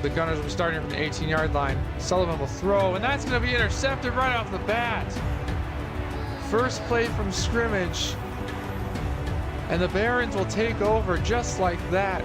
the Gunners will be starting from the 18-yard line. Sullivan will throw, and that's going to be intercepted right off the bat. First play from scrimmage, and the Barons will take over just like that.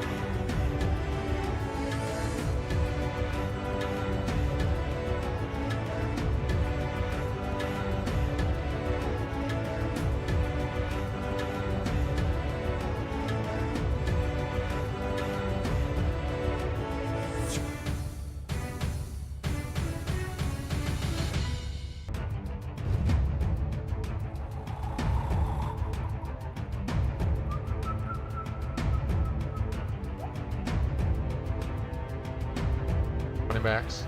Running backs.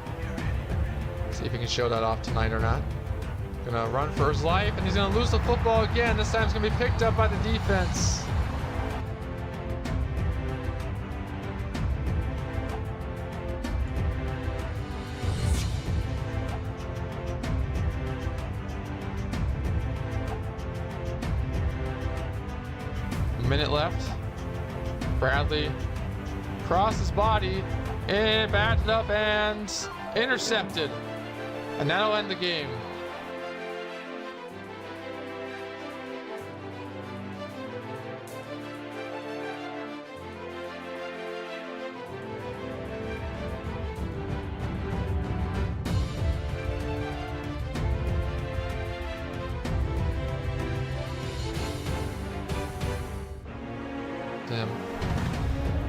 See if he can show that off tonight or not. Gonna run for his life, and he's gonna lose the football again. This time it's gonna be picked up by the defense. A minute left. Bradley crossed his body. And batted up and intercepted. And that'll end the game.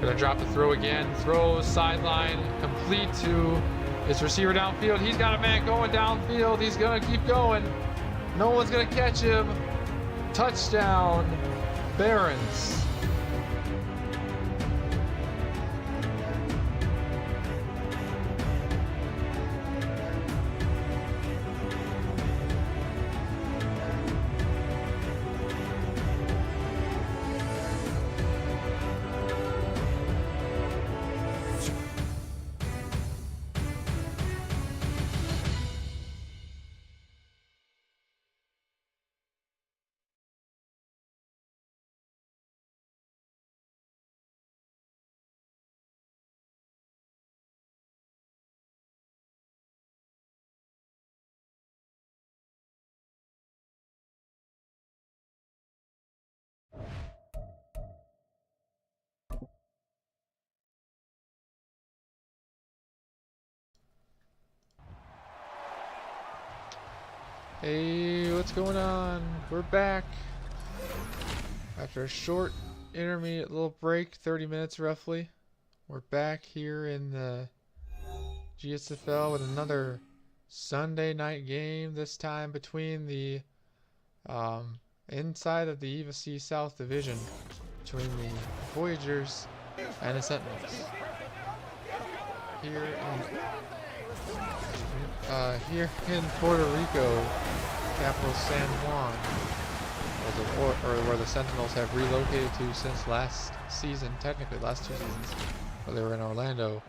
Gonna drop the throw again. Throw sideline, complete to his receiver downfield. He's got a man going downfield. He's gonna keep going. No one's gonna catch him. Touchdown, Barons. Hey, what's going on? We're back after a short intermediate little break, 30 minutes roughly. We're back here in the GSFL with another Sunday night game, this time between the inside of the EVA C South Division, between the Voyagers and the Sentinels. Here in Puerto Rico, capital San Juan, where the Sentinels have relocated to since last season, technically last 2 seasons, where they were in Orlando.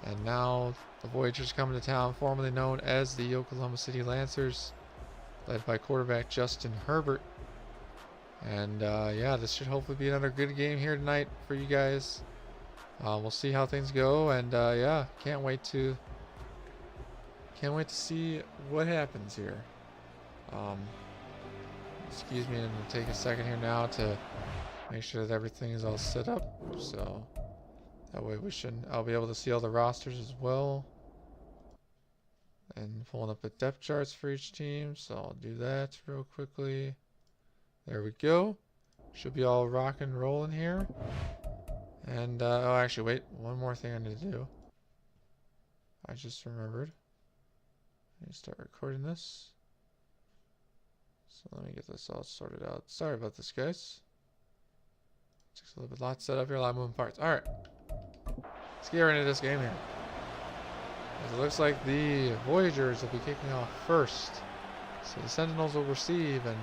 And now the Voyagers coming to town, formerly known as the Oklahoma City Lancers, led by quarterback Justin Herbert. And yeah, this should hopefully be another good game here tonight for you guys. We'll see how things go, and yeah, can't wait to see what happens here. Excuse me, I'm gonna take a second here now to make sure that everything is all set up, so that way I'll be able to see all the rosters as well, and pulling up the depth charts for each team. So I'll do that real quickly. There we go. Should be all rock and rolling here. And oh, actually, wait, one more thing I need to do. I just remembered. Let me start recording this. So let me get this all sorted out. Sorry about this, guys. Takes a little bit, lot set up here, a lot of moving parts. All right, let's get right into this game here. As it looks like the Voyagers will be kicking off first, so the Sentinels will receive and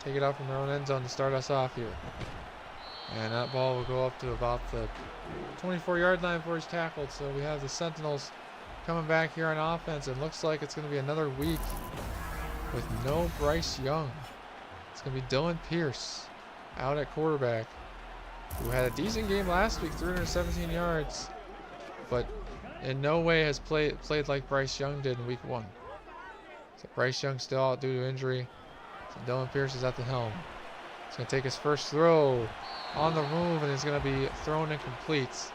take it out from their own end zone to start us off here. And that ball will go up to about the 24-yard line before he's tackled. So we have the Sentinels coming back here on offense. It looks like it's going to be another week with no Bryce Young. It's going to be Dylan Pierce out at quarterback, who had a decent game last week, 317 yards. But in no way has played like Bryce Young did in week 1. So Bryce Young still out due to injury. So Dylan Pierce is at the helm. He's going to take his first throw on the move, and it's going to be thrown incomplete.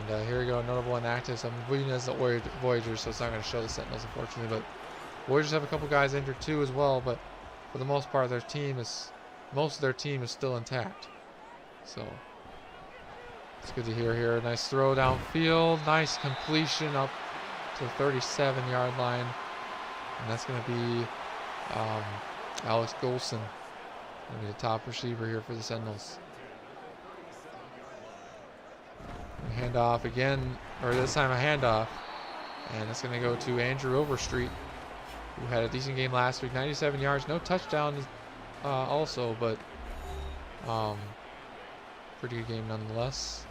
And here we go, notable inactive. So I'm reading as the Voyagers, so it's not going to show the Sentinels, unfortunately. But Voyagers have a couple guys injured too as well, but for the most part, most of their team is still intact. So it's good to hear here. Nice throw downfield, nice completion up to the 37-yard line, and that's going to be Alex Golson, going to be the top receiver here for the Sentinels. Handoff again, or this time a handoff, and it's going to go to Andrew Overstreet, who had a decent game last week, 97 yards, no touchdowns also, but pretty good game nonetheless.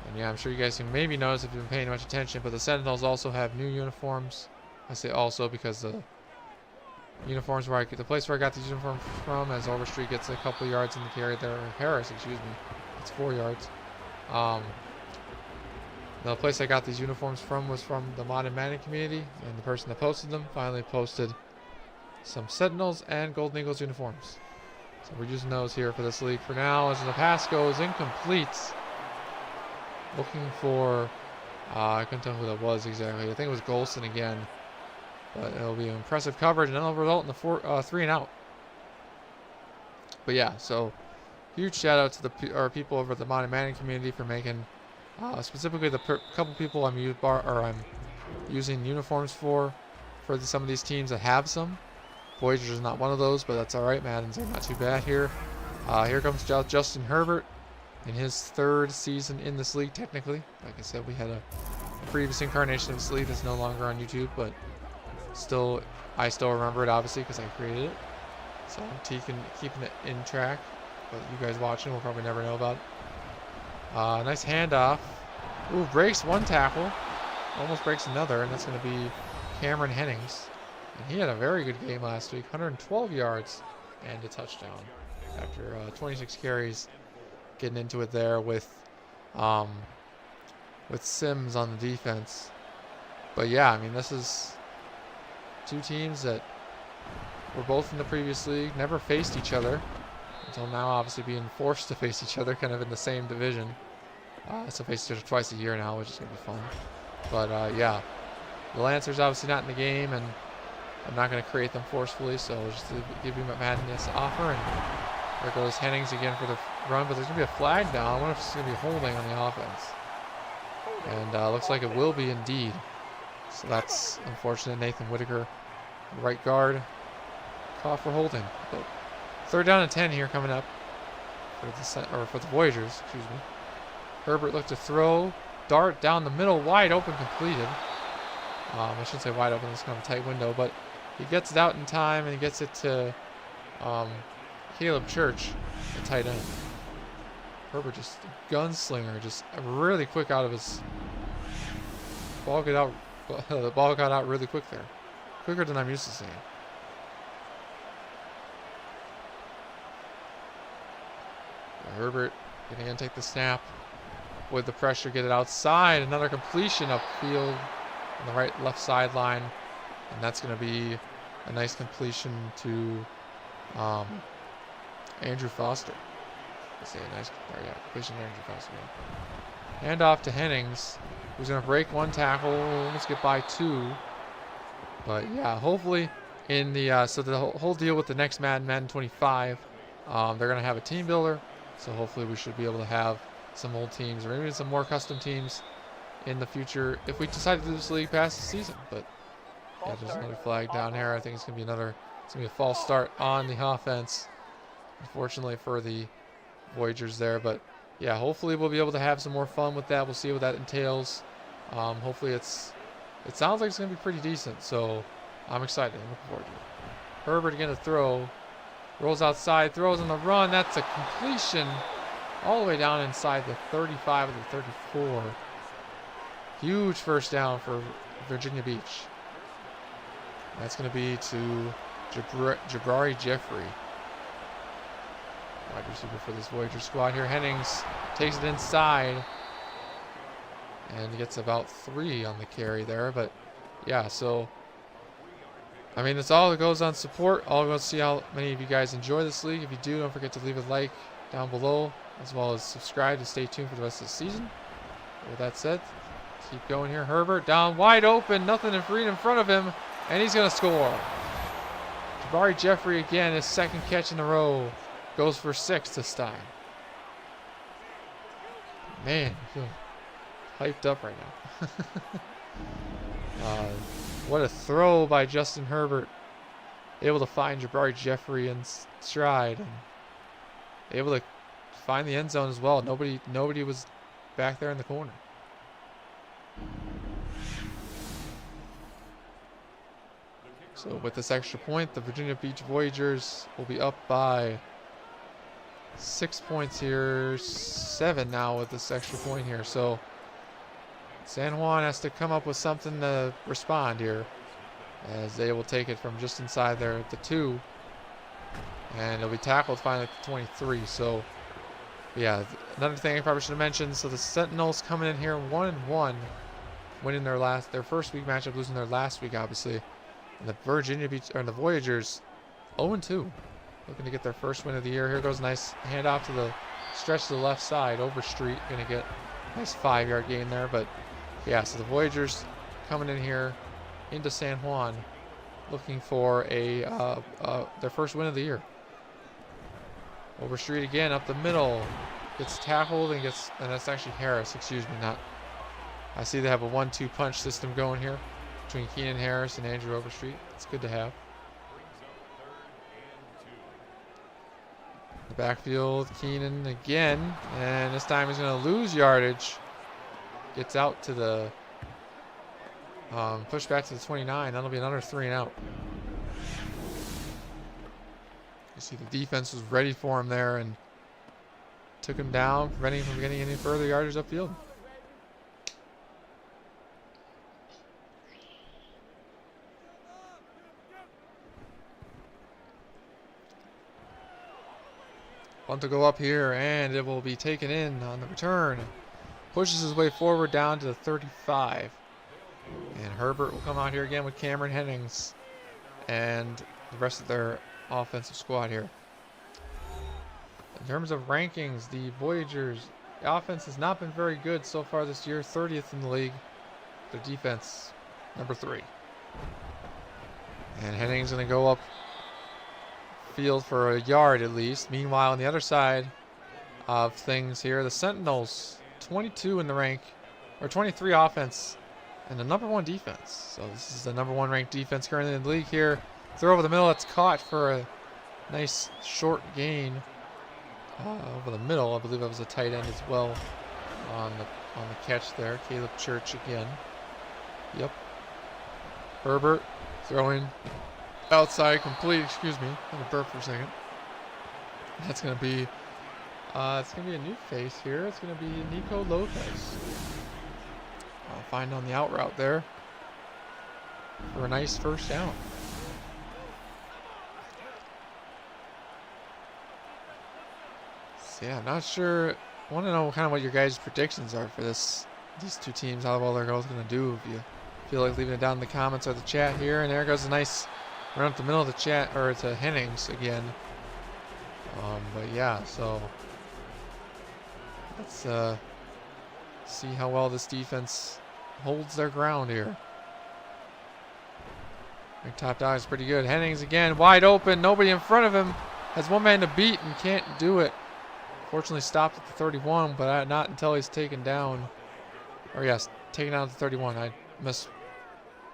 And yeah, I'm sure you guys can maybe notice if you've been paying much attention, but the Sentinels also have new uniforms. I say also because the uniforms the place where I got these uniforms from, as Overstreet gets a couple yards in the carry there, Harris, excuse me, it's 4 yards. The place I got these uniforms from was from the Madden community, and the person that posted them finally posted some Sentinels and Golden Eagles uniforms. So we're using those here for this league for now, as the pass goes incomplete. Looking for, I couldn't tell who that was exactly. I think it was Golson again, but it'll be impressive coverage, and it'll result in the 3 and out. But yeah, so huge shout out to our people over at the Madden community for making, specifically the couple people I'm using uniforms for some of these teams that have some. Voyagers is not one of those, but that's all right. Madden's are not too bad here. Here comes Justin Herbert in his 3rd season in this league, technically. Like I said, we had a previous incarnation of this league that's no longer on YouTube, but I still remember it, obviously, because I created it. So I'm keeping it in track. But you guys watching will probably never know about it. Nice handoff. Ooh, breaks one tackle. Almost breaks another, and that's going to be Cameron Hennings. And he had a very good game last week. 112 yards and a touchdown after 26 carries. Getting into it there with Sims on the defense. But yeah, I mean, this is 2 teams that were both in the previous league, never faced each other. Until now, obviously being forced to face each other kind of in the same division. So face each other twice a year now, which is going to be fun. But yeah, the Lancers obviously not in the game, and I'm not going to create them forcefully, so just to give you my madness offer. And there goes Hennings again for the run, but there's going to be a flag down. I wonder if it's going to be holding on the offense. And looks like it will be indeed. So that's unfortunate. Nathan Whitaker, right guard, caught for holding. But 3rd down and 10 here coming up for the Voyagers, excuse me. Herbert looked to throw, dart down the middle, wide open, completed. I shouldn't say wide open, it's kind of a tight window, but he gets it out in time, and he gets it to Caleb Church, the tight end. Herbert just gunslinger, just really quick out of his ball. The ball got out really quick there, quicker than I'm used to seeing. Herbert going to take the snap with the pressure, get it outside. Another completion upfield on the left sideline, and that's going to be a nice completion to Andrew Foster. Completion to Andrew Foster. Yeah. Hand off to Hennings, who's going to break 1 tackle, almost get by 2. But yeah, hopefully in the so the whole deal with the next Madden 25, they're going to have a team builder. So hopefully we should be able to have some old teams, or maybe some more custom teams in the future if we decide to do this league past the season. But yeah, there's another flag down here. I think it's going to be a false start on the offense, unfortunately for the Voyagers there. But yeah, hopefully we'll be able to have some more fun with that. We'll see what that entails. Hopefully it sounds like it's going to be pretty decent. So I'm excited. I'm looking forward to it. Herbert again to throw. Rolls outside, throws on the run. That's a completion all the way down inside the 35 of the 34. Huge first down for Virginia Beach. That's going to be to Jabari Jeffrey, wide receiver for this Voyager squad here. Hennings takes it inside. And he gets about 3 on the carry there. But yeah, so I mean, it's all that goes on support. I'll go see how many of you guys enjoy this league. If you do, don't forget to leave a like down below, as well as subscribe to stay tuned for the rest of the season. With that said, keep going here. Herbert down wide open, nothing in front of him, and he's going to score. Jabari Jeffrey again, his second catch in a row, goes for 6 this time. Man, I feel hyped up right now. What a throw by Justin Herbert. Able to find Jabari Jeffrey in stride. And able to find the end zone as well. Nobody was back there in the corner. So with this extra point, the Virginia Beach Voyagers will be up by 6 points here. 7 now with this extra point here. So San Juan has to come up with something to respond here, as they will take it from just inside there at the 2, and it'll be tackled finally at the 23. So yeah, another thing I probably should have mentioned, so the Sentinels coming in here 1-1, winning their first week matchup, losing their last week obviously, and the the Voyagers 0-2, looking to get their first win of the year. Here goes a nice handoff to the stretch to the left side. Overstreet going to get a nice 5-yard gain there. But yeah, so the Voyagers coming in here into San Juan, looking for their first win of the year. Overstreet again up the middle, gets tackled and that's actually Harris. Excuse me, not. I see they have a 1-2 punch system going here between Keenan Harris and Andrew Overstreet. It's good to have. The backfield, Keenan again, and this time he's going to lose yardage. Gets out to the push back to the 29. That'll be another 3 and out. You see the defense was ready for him there and took him down, preventing him from getting any further yardage upfield. Want to go up here, and it will be taken in on the return. Pushes his way forward down to the 35. And Herbert will come out here again with Cameron Hennings and the rest of their offensive squad here. In terms of rankings, the Voyagers' offense has not been very good so far this year. 30th in the league. Their defense, number 3. And Hennings going to go up field for a yard at least. Meanwhile, on the other side of things here, the Sentinels, 22 in the rank, or 23 offense, and the number 1 defense. So this is the number 1 ranked defense currently in the league here. Throw over the middle, that's caught for a nice short gain over the middle. I believe that was a tight end as well on the catch there. Caleb Church again. Yep. Herbert throwing outside complete. Excuse me, I'm gonna burp for a second. That's gonna be it's gonna be a new face here. It's gonna be Nico Lopez. I'll find on the out route there for a nice first down. So yeah, I'm not sure. I want to know kind of what your guys' predictions are for these 2 teams. How well they're both gonna do. If you feel like leaving it down in the comments or the chat here. And there goes a nice run up the middle of the chat, or to Hennings again. But yeah, so let's see how well this defense holds their ground here. Their top dog is pretty good. Hennings again, wide open, nobody in front of him. Has one man to beat and can't do it. Fortunately stopped at the 31, but not until he's taken down. Or yes, taken down at the 31. I missed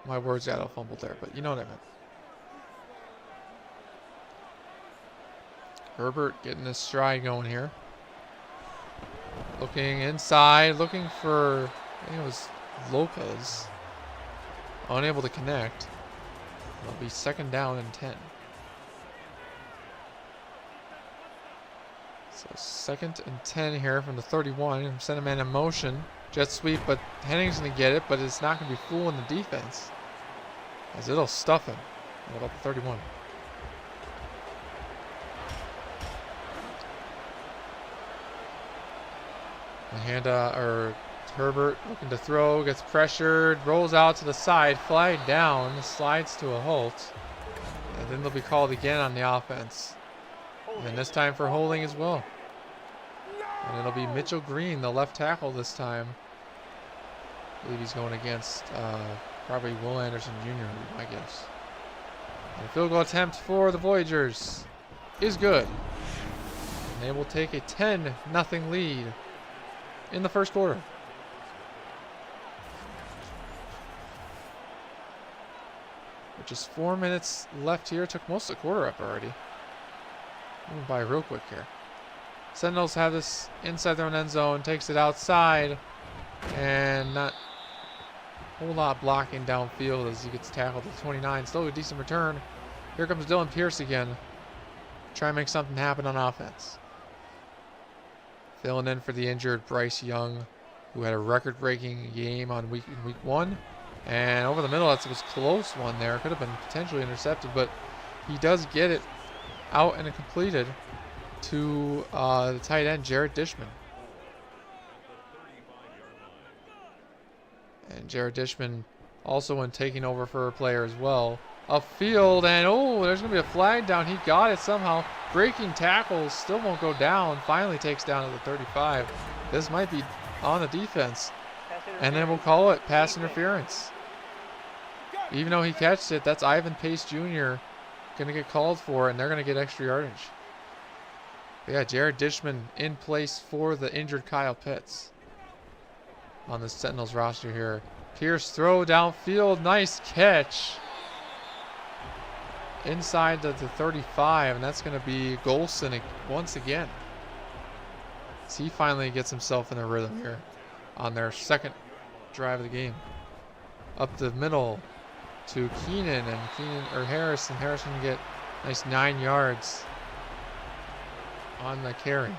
my words, got all fumbled there, but you know what I meant. Herbert getting his stride going here. Looking inside, looking for, I think it was Lopez. Unable to connect. It'll be 2nd down and 10. So 2nd and 10 here from the 31. Send a man in motion. Jet sweep, but Hennings going to get it, but it's not going to be fooling the defense, as it'll stuff him at about the 31. Herbert looking to throw, gets pressured, rolls out to the side, flag down, slides to a halt. And then they'll be called again on the offense. And this time for holding as well. And it'll be Mitchell Green, the left tackle this time. I believe he's going against probably Will Anderson Jr., I guess. And a field goal attempt for the Voyagers is good. And they will take a 10-0 lead in the first quarter. With just 4 minutes left here. Took most of the quarter up already. Moving by real quick here. Sentinels have this inside their own end zone. Takes it outside. And not a whole lot blocking downfield as he gets tackled at 29. Still a decent return. Here comes Dylan Pierce again. Try and make something happen on offense. Filling in for the injured Bryce Young, who had a record-breaking game on week 1. And over the middle, that was a close one there. Could have been potentially intercepted, but he does get it out and completed to the tight end, Jared Dishman. And Jared Dishman also when taking over for a player as well. Upfield, and oh, there's going to be a flag down. He got it somehow. Breaking tackles, still won't go down. Finally takes down to the 35. This might be on the defense. And then we'll call it pass interference. Even though he catched it, that's Ivan Pace Jr. going to get called for, and they're going to get extra yardage. But yeah, Jared Dishman in place for the injured Kyle Pitts on the Sentinels roster here. Pierce throw downfield, nice catch. Inside the 35, and that's going to be Golson once again. So he finally gets himself in a rhythm here on their second drive of the game. Up the middle to Keenan, and Harrison. Harrison can get a nice 9 yards on the carry.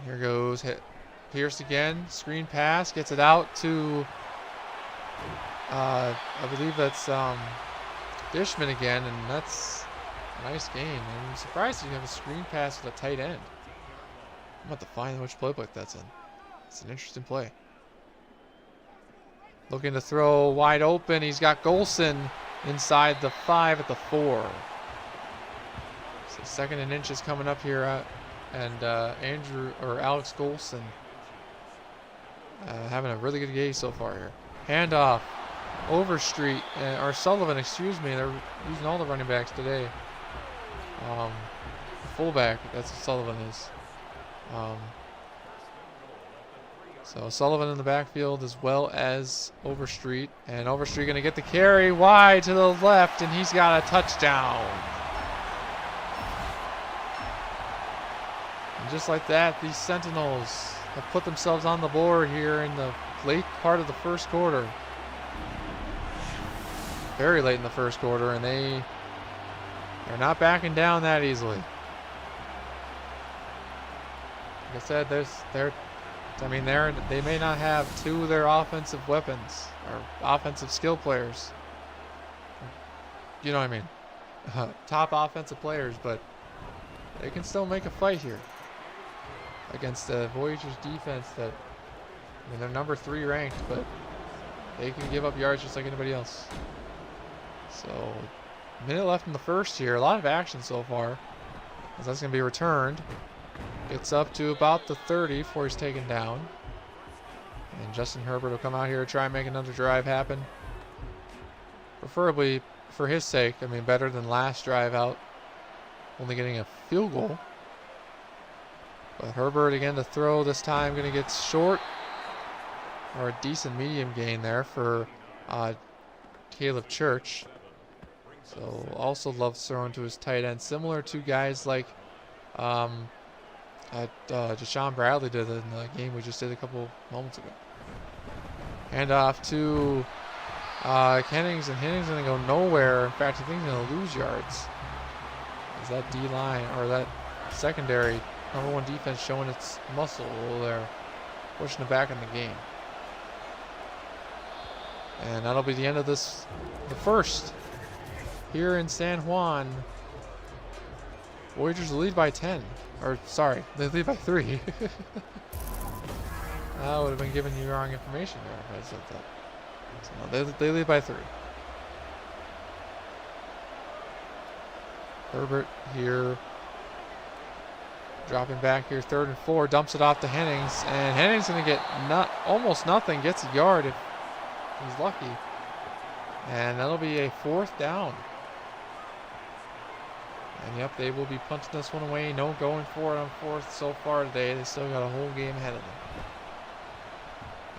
Here goes Pierce again. Screen pass. Gets it out to, I believe that's Dishman again. And that's a nice game. I'm surprised you have a screen pass with a tight end. I'm about to find which playbook that's in. It's an interesting play. Looking to throw wide open. He's got Golson inside the 5 at the 4. So 2nd and inches coming up here. And Alex Golson having a really good game so far here. Handoff, Overstreet, or Sullivan, excuse me. They're using all the running backs today. Fullback, that's what Sullivan is. So Sullivan in the backfield as well as Overstreet. And Overstreet going to get the carry wide to the left, and he's got a touchdown. And just like that, these Sentinels have put themselves on the board here in the late part of the first quarter. Very late in the first quarter, and they're not backing down that easily. Like I said, they may not have 2 of their offensive weapons or offensive skill players. You know what I mean? Top offensive players, but they can still make a fight here against the Voyagers defense that, I mean, they're number 3 ranked, but they can give up yards just like anybody else. So, a minute left in the first here. A lot of action so far, as that's going to be returned. Gets up to about the 30 before he's taken down. And Justin Herbert will come out here and try and make another drive happen. Preferably, for his sake, I mean, better than last drive out, only getting a field goal. But Herbert again to throw, this time going to get short, or a decent medium gain there for Caleb Church. So also loves throwing to his tight end, similar to guys like Deshaun Bradley did in the game we just did a couple moments ago. Hand off to Hennings, and Hennings going to go nowhere. In fact, I think he's going to lose yards. Is that D-line, or that secondary, number 1 defense showing its muscle there, pushing it back in the game. And that'll be the end of the first. here in San Juan. Voyagers lead by 10. Or, sorry, they lead by 3. I would have been giving you wrong information there if I said that. So no, they lead by 3. Herbert here. Dropping back here, 3rd and 4. Dumps it off to Hennings. And Hennings going to get almost nothing. Gets a yard if he's lucky. And that'll be a 4th down. And yep, they will be punting this one away. No going for it on 4th so far today. They still got a whole game ahead of them.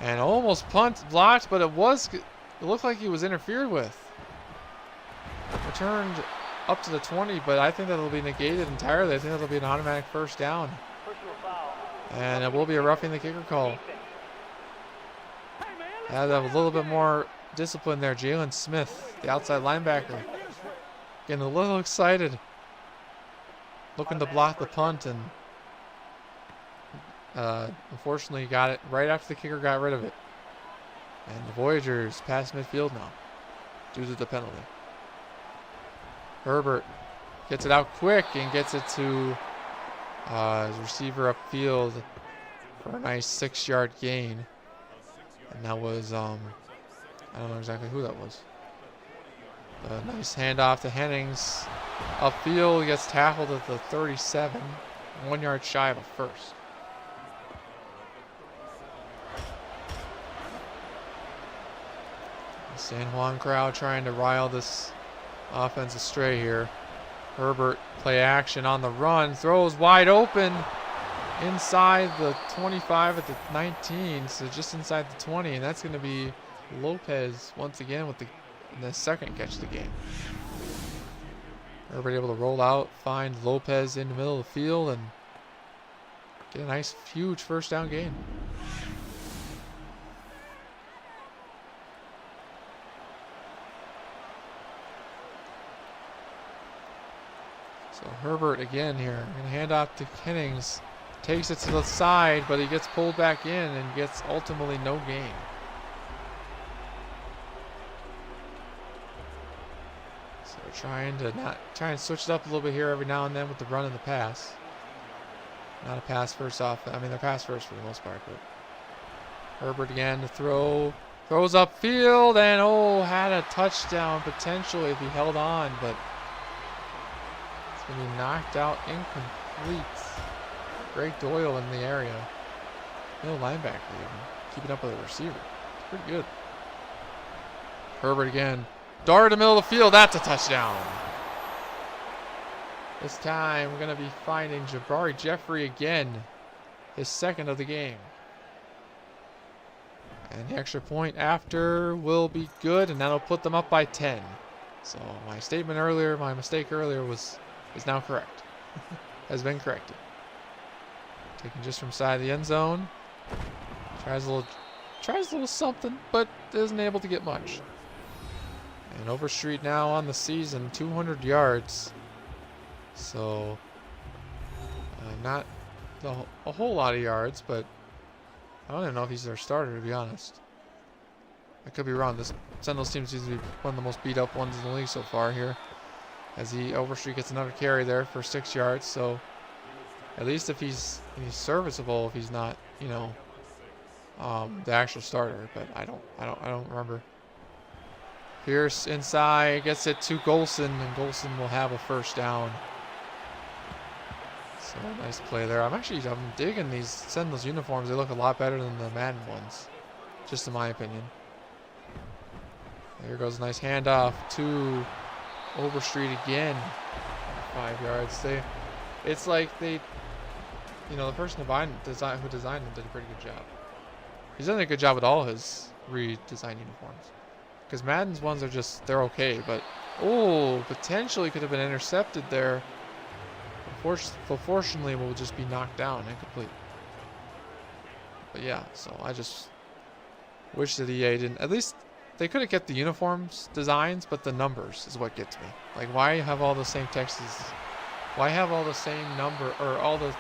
And almost blocked, but it looked like he was interfered with. Returned up to the 20, but I think that'll be negated entirely. I think that'll be an automatic 1st down. And it will be a roughing the kicker call. Had a little bit more discipline there. Jalen Smith, the outside linebacker, getting a little excited. Looking to block the punt, and unfortunately got it right after the kicker got rid of it. And the Voyagers pass midfield now due to the penalty. Herbert gets it out quick and gets it to his receiver upfield for a nice 6-yard gain. And that was, I don't know exactly who that was. A nice handoff to Hennings. Upfield, gets tackled at the 37. 1 yard shy of a 1st. The San Juan crowd trying to rile this offense astray here. Herbert, play action on the run. Throws wide open inside the 25 at the 19. So just inside the 20. And that's going to be Lopez once again with the 2nd catch of the game. Herbert able to roll out, find Lopez in the middle of the field, and get a nice, huge 1st down gain. So Herbert again here, going to hand off to Hennings. Takes it to the side, but he gets pulled back in and gets ultimately no gain. Trying to switch it up a little bit here every now and then with the run and the pass. Not a pass first off. I mean, they're pass first for the most part. But Herbert again to throw. Throws upfield and had a touchdown potentially if he held on, but it's going to be knocked out incomplete. Greg Doyle in the area. No linebacker even. Keeping up with the receiver. It's pretty good. Herbert again. Dart in the middle of the field. That's a touchdown. This time we're going to be finding Jabari Jeffrey again. His 2nd of the game. And the extra point after will be good, and that'll put them up by 10. So my mistake earlier is now correct. Has been corrected. Taken just from side of the end zone. Tries a little something, but isn't able to get much. And Overstreet now on the season, 200 yards. So, not a whole lot of yards, but I don't even know if he's their starter, to be honest. I could be wrong. This Sentinels team seems to be one of the most beat up ones in the league so far here. As Overstreet gets another carry there for 6 yards. So, at least if he's serviceable, if he's not, the actual starter. But I don't remember. Pierce inside, gets it to Golson, and Golson will have a 1st down. So nice play there. I'm digging these Sentinels uniforms. They look a lot better than the Madden ones, just in my opinion. There goes a nice handoff to Overstreet again. 5 yards. It's like the person who designed them did a pretty good job. He's done a good job with all his redesigned uniforms. Because Madden's ones are they're okay, but potentially could have been intercepted there. Unfortunately, will just be knocked down, incomplete. But yeah, so I just wish that EA didn't. At least they could have kept the uniforms designs, but the numbers is what gets me. Like, why have all the same texts? Why have all the same number or all the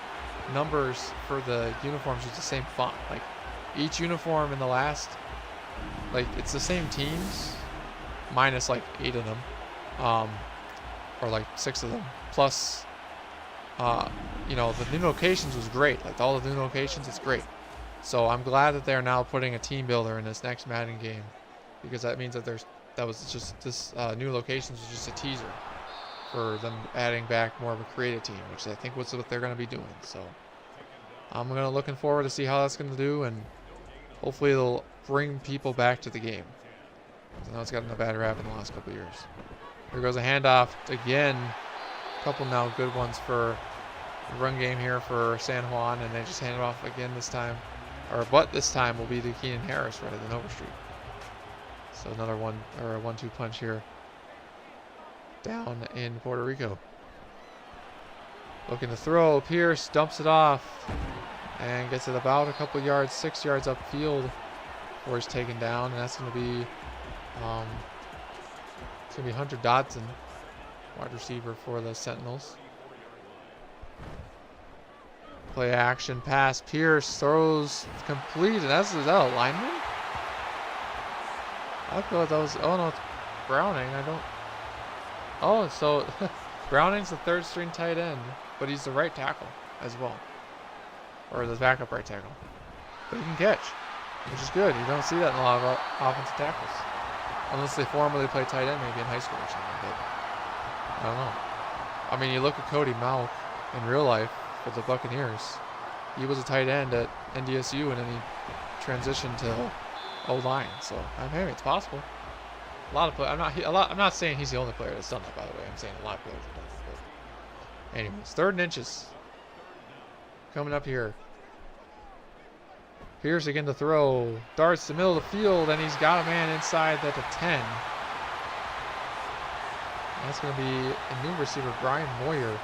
numbers for the uniforms with the same font? Like, each uniform in the last. Like, it's the same teams, minus like 8 of them. or like 6 of them. Plus, you know, the new locations was great. Like all the new locations, it's great. So I'm glad that they're now putting a team builder in this next Madden game, because that means that this new locations was just a teaser for them adding back more of a creative team, which I think was what they're going to be doing. So I'm looking forward to see how that's going to do, and hopefully it'll bring people back to the game. I know it's gotten a bad rap in the last couple of years. Here goes a handoff again. A couple now good ones for the run game here for San Juan, and they just hand it off again this time. But this time will be to Keenan Harris rather than Overstreet. So another 1-2 punch here down in Puerto Rico. Looking to throw. Pierce dumps it off and gets it about a couple yards, 6 yards upfield before he's taken down, and that's going to be Hunter Dodson, wide receiver for the Sentinels. Play action pass. Pierce throws complete, and is that a lineman? I feel like that was. Oh no, it's Browning. I don't. Oh, so Browning's the 3rd string tight end, but he's the right tackle as well, or the backup right tackle. But he can catch, which is good. You don't see that in a lot of offensive tackles, unless they formerly played tight end, maybe in high school or something. But I don't know. I mean, you look at Cody Mauch in real life for the Buccaneers. He was a tight end at NDSU, and then he transitioned to O-line. So maybe it's possible. A lot of players. I'm not saying he's the only player that's done that, by the way. I'm saying a lot of players have done it. But anyways, 3rd and inches coming up here. Pierce again to throw. Darts the middle of the field, and he's got a man inside at the 10. That's going to be a new receiver, Brian Moyer.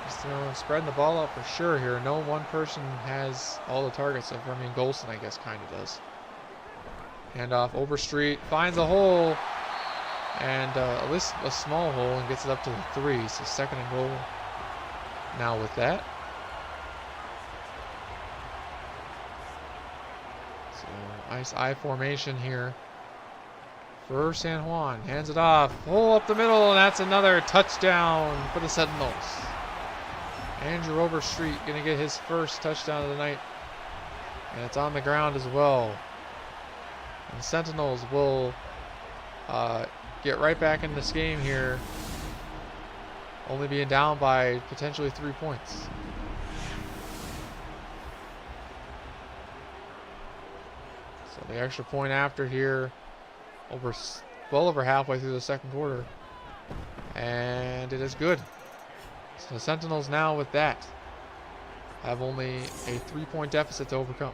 Just spreading the ball out for sure here. No one person has all the targets. I mean, Golson, I guess, kind of does. Handoff. Overstreet finds a hole, and at least a small hole, and gets it up to the 3. So 2nd and goal now with that. So nice I formation here for San Juan. Hands it off. Hole up the middle, and that's another touchdown for the Sentinels. Andrew Overstreet going to get his first touchdown of the night, and it's on the ground as well. And the Sentinels will get right back in this game here, only being down by potentially 3 points. So the extra point after here, well over halfway through the 2nd quarter, and it is good. So the Sentinels now with that have only a 3-point deficit to overcome.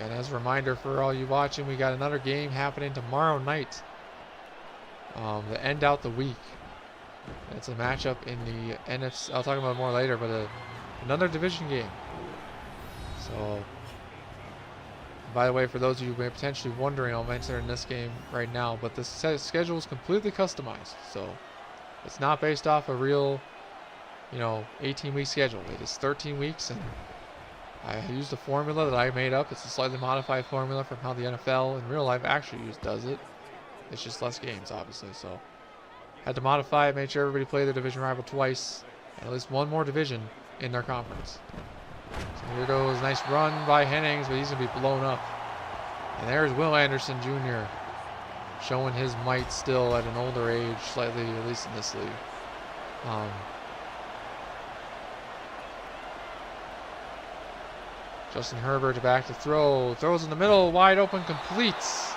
And as a reminder for all you watching, we got another game happening tomorrow night to end out the week. It's a matchup in the NFC. I'll talk about it more later, but another division game. So, by the way, for those of you who may be potentially wondering, I'll mention it in this game right now, but the schedule is completely customized. So it's not based off a real, 18-week schedule. It is 13 weeks, and I used a formula that I made up. It's a slightly modified formula from how the NFL in real life actually does it. It's just less games, obviously. So had to modify it, made sure everybody played their division rival twice, and at least one more division in their conference. So here goes, nice run by Hennings, but he's going to be blown up. And there's Will Anderson Jr. showing his might still at an older age, slightly, at least in this league. Justin Herbert back to throw. Throws in the middle, wide open, completes.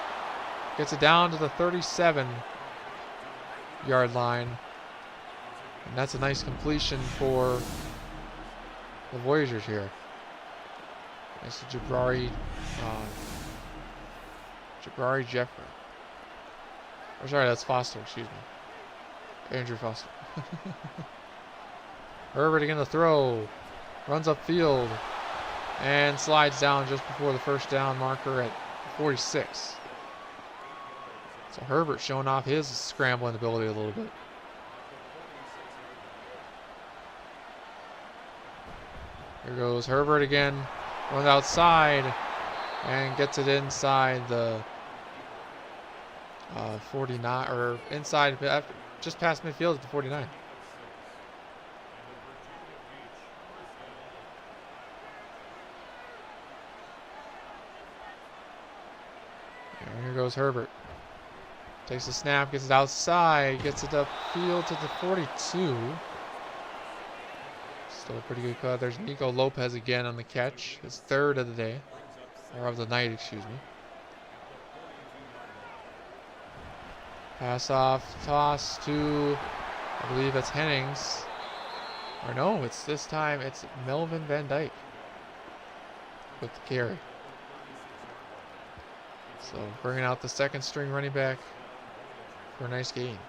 Gets it down to the 37-yard line. And that's a nice completion for the Voyagers here. Nice to Jabari Jeffrey. Oh, sorry, that's Foster, excuse me. Andrew Foster. Herbert again to throw. Runs upfield. And slides down just before the first down marker at 46. So Herbert showing off his scrambling ability a little bit. Here goes Herbert again. runs outside and gets it inside the 49, or inside, just past midfield at the 49. And here goes Herbert. Takes the snap, gets it outside, gets it upfield to the 42. Still a pretty good cut. There's Nico Lopez again on the catch. His third of the day. Or of the night, excuse me. Pass off, toss to, I believe that's Hennings. Or no, it's this time, it's Melvin Van Dyke with the carry. So bringing out the second string running back for a nice gain.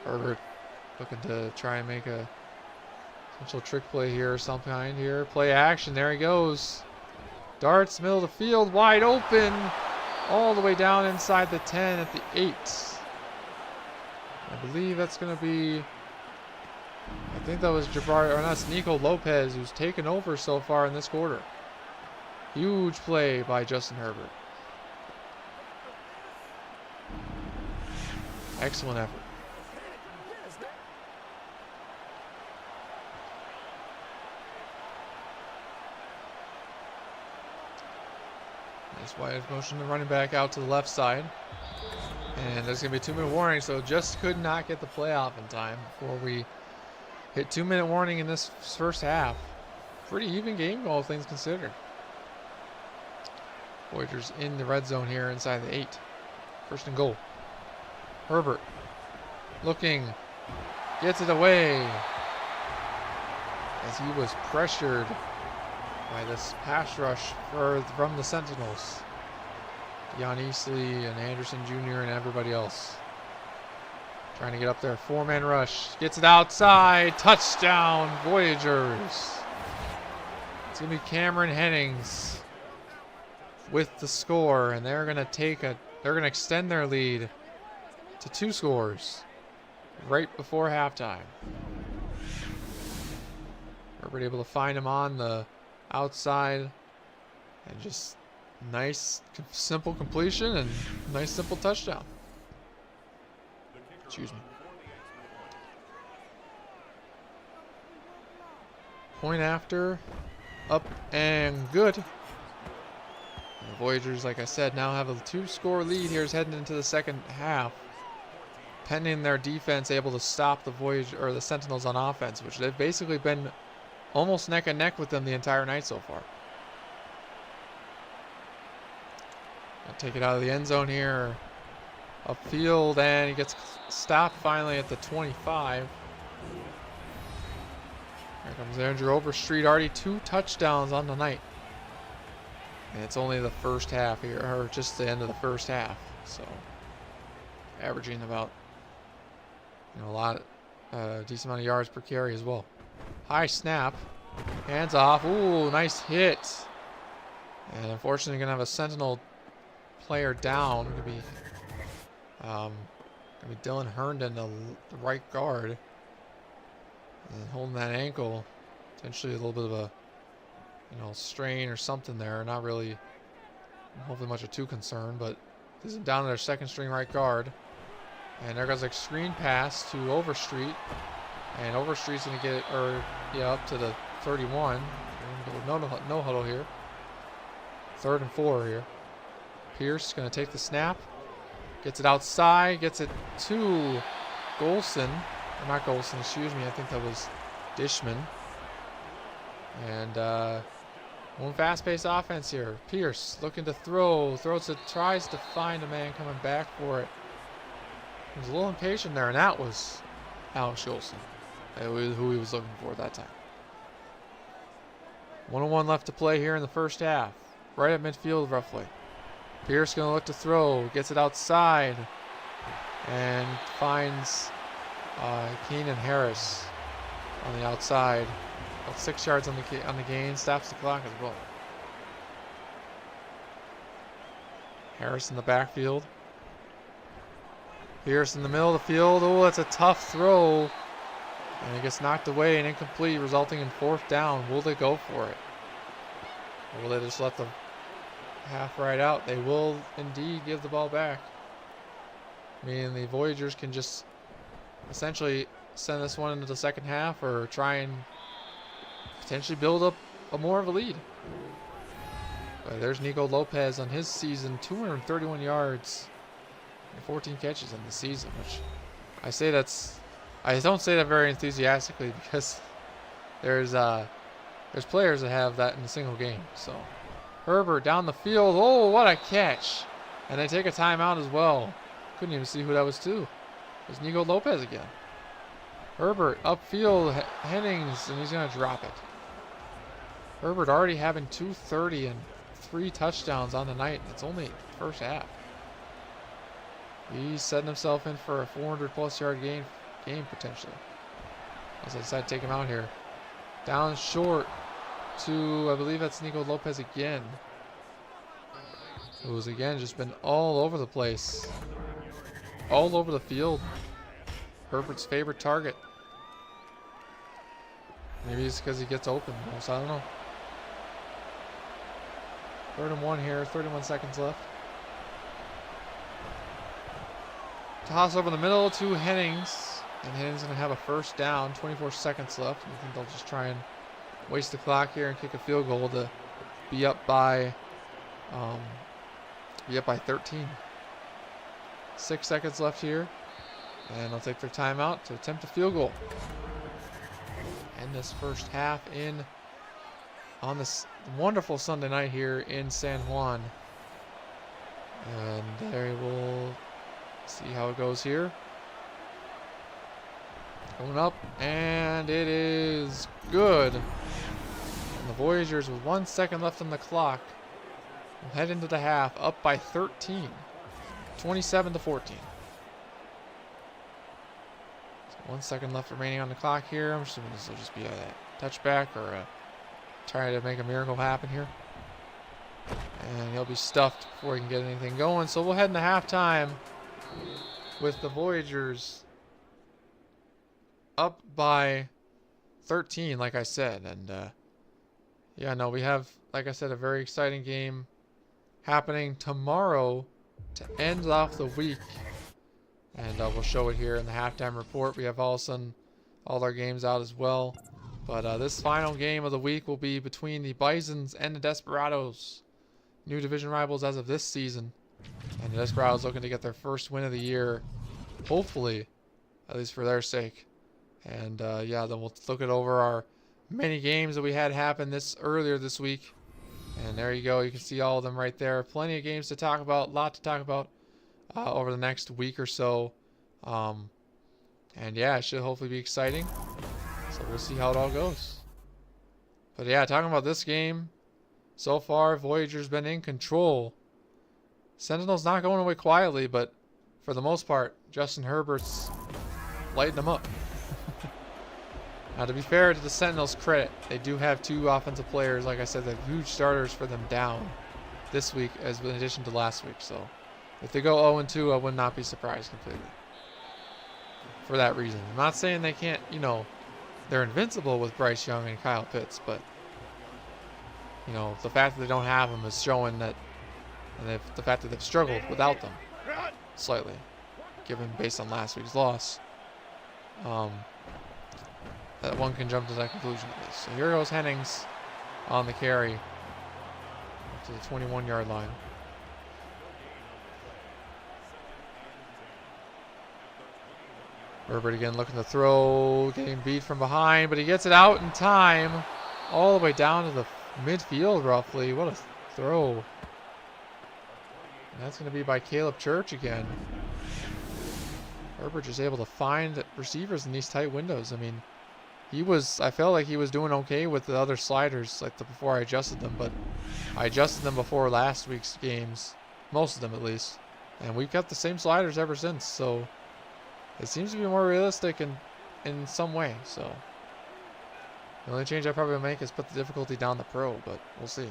Herbert looking to try and make a potential trick play here or some kind here. Play action, there he goes. Darts, middle of the field, wide open. All the way down inside the 10 at the 8. I believe that's going to be, I think that was Jabari, or that's Nico Lopez, who's taken over so far in this quarter. Huge play by Justin Herbert. Excellent effort. Nice wide motion, the running back out to the left side. And there's going to be a 2-minute warning, so just could not get the play off in time before we hit 2-minute warning in this first half. Pretty even game, all things considered. Voyagers in the red zone here inside the 8. First and goal. Herbert looking, gets it away as he was pressured by this pass rush from the Sentinels. Jan Easley and Anderson Jr. and everybody else trying to get up there. 4-man rush. Gets it outside. Touchdown, Voyagers. It's going to be Cameron Hennings with the score, and they're going to extend their lead to 2 scores right before halftime. Herbert able to find him on the outside, and just nice simple completion and nice simple touchdown. Excuse me. Point after, up and good. And the Voyagers, like I said, now have a 2-score lead here heading into the second half, pending their defense able to stop the Sentinels on offense, which they've basically been almost neck and neck with them the entire night so far. I'll take it out of the end zone here, upfield, and he gets stopped finally at the 25. Here comes Andrew Overstreet, already 2 touchdowns on the night. And it's only the first half here, or just the end of the first half. So averaging about, a lot, decent amount of yards per carry as well. High snap, hands off. Ooh, nice hit. And unfortunately, gonna have a Sentinel player down. Gonna be Dylan Herndon, the right guard, and holding that ankle. Potentially a little bit of a, strain or something there. Not really, hopefully much of too concerned, but this is down to their second string right guard. And there goes a screen pass to Overstreet. And Overstreet's going to get it, up to the 31. No huddle here. 3rd and 4 here. Pierce going to take the snap. Gets it outside. Gets it to Golson. Or not Golson, excuse me. I think that was Dishman. And one fast-paced offense here. Pierce looking to throw. Tries to find a man coming back for it. He was a little impatient there, and that was Alex Golson. Who he was looking for at that time. 1:01 left to play here in the first half. Right at midfield, roughly. Pierce going to look to throw. Gets it outside. And finds Keenan Harris on the outside. About 6 yards on the gain. Stops the clock as well. Harris in the backfield. Pierce in the middle of the field. Oh, that's a tough throw. And it gets knocked away and incomplete, resulting in 4th down. Will they go for it? Or will they just let the half ride out? They will indeed give the ball back. Meaning the Voyagers can just essentially send this one into the second half or try and potentially build up a more of a lead. But there's Nico Lopez on his season, 231 yards and 14 catches in the season, which I don't say that very enthusiastically because there's players that have that in a single game. So Herbert down the field. Oh, what a catch. And they take a timeout as well. Couldn't even see who that was to. It was Nico Lopez again. Herbert upfield, Hennings, and he's going to drop it. Herbert already having 230 and 3 touchdowns on the night. It's only first half. He's setting himself in for a 400-plus yard game potentially. As I decide to take him out here. Down short to, I believe that's Nico Lopez again. Who's again just been all over the place. All over the field. Herbert's favorite target. Maybe it's because he gets open most. I don't know. 3rd and 1 here. 31 seconds left. Toss over the middle to Hennings. And Hennings going to have a 1st down. 24 seconds left. I think they'll just try and waste the clock here and kick a field goal to be up by 13. 6 seconds left here. And they'll take their timeout to attempt a field goal. End this first half on this wonderful Sunday night here in San Juan. And there we'll see how it goes here. Going up, and it is good. And the Voyagers with 1 second left on the clock will head into the half up by 13. 27-14. So 1 second left remaining on the clock here. I'm assuming this will just be a touchback or try to make a miracle happen here. And he'll be stuffed before he can get anything going. So we'll head into halftime with the Voyagers up by 13, like I said. And yeah, no, we have, like I said, a very exciting game happening tomorrow to end off the week. And we'll show it here in the halftime report. We have all our games out as well. But this final game of the week will be between the Bisons and the Desperados. New division rivals as of this season. And the Desperados looking to get their first win of the year. Hopefully, at least for their sake. And yeah, then we'll look at over our many games that we had happen earlier this week. And there you go. You can see all of them right there. Plenty of games to talk about. A lot to talk about over the next week or so. And yeah, it should hopefully be exciting. So we'll see how it all goes. But yeah, talking about this game. So far, Voyagers been in control. Sentinels not going away quietly, but for the most part, Justin Herbert's lighting them up. Now, to be fair to the Sentinels' credit, they do have 2 offensive players, like I said, they're huge starters for them down this week as in addition to last week. So if they go 0-2, I would not be surprised completely for that reason. I'm not saying they can't, they're invincible with Bryce Young and Kyle Pitts, but, the fact that they don't have them is showing that, and the fact that they've struggled without them slightly, given based on last week's loss. That one can jump to that conclusion at least. So here goes Hennings on the carry to the 21-yard line. Herbert again looking to throw, getting beat from behind, but he gets it out in time. All the way down to the midfield roughly. What a throw. And that's going to be by Caleb Church again. Herbert just able to find receivers in these tight windows. I mean, I felt like he was doing okay with the other sliders before I adjusted them, but I adjusted them before last week's games, most of them at least, and we've got the same sliders ever since, so it seems to be more realistic in some way. So the only change I probably make is put the difficulty down to pro, but we'll see.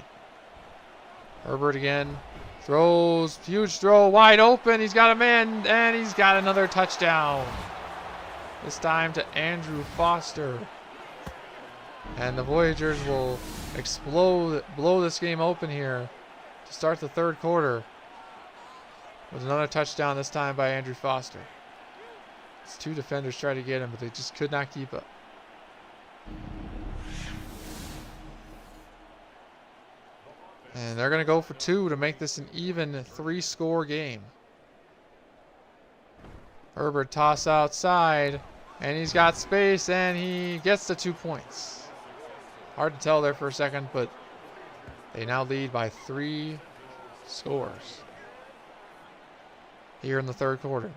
Herbert again throws, huge throw, wide open, he's got a man, and he's got another touchdown. This time to Andrew Foster. And the Voyagers will blow this game open here to start the third quarter. With another touchdown, this time by Andrew Foster. It's two defenders tried to get him, but they just could not keep up. And they're going to go for two to make this an even 3-score game. Herbert toss outside, and he's got space, and he gets the 2 points. Hard to tell there for a second, but they now lead by 3 scores here in the third quarter.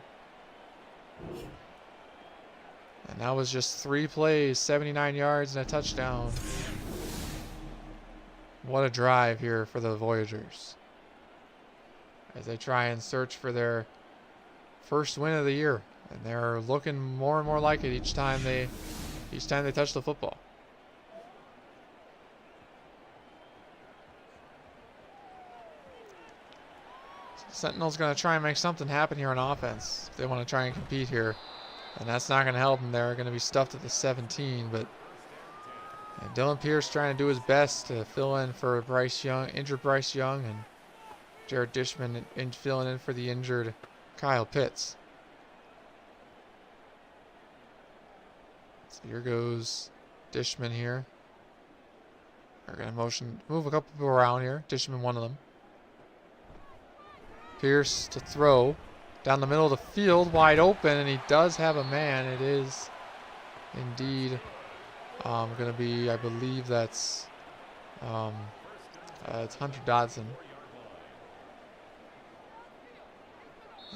And that was just 3 plays, 79 yards, and a touchdown. What a drive here for the Voyagers as they try and search for their first win of the year, and they're looking more and more like it each time they touch the football. Sentinels going to try and make something happen here on offense if they want to try and compete here, and that's not going to help them. They're going to be stuffed at the 17, but Dylan Pierce trying to do his best to fill in for injured Bryce Young, and Jared Dishman filling in for the injured Kyle Pitts. So here goes Dishman here. They're going to move a couple people around here. Dishman, one of them. Pierce to throw down the middle of the field, wide open, and he does have a man. It is indeed going to be, I believe that's it's Hunter Dodson.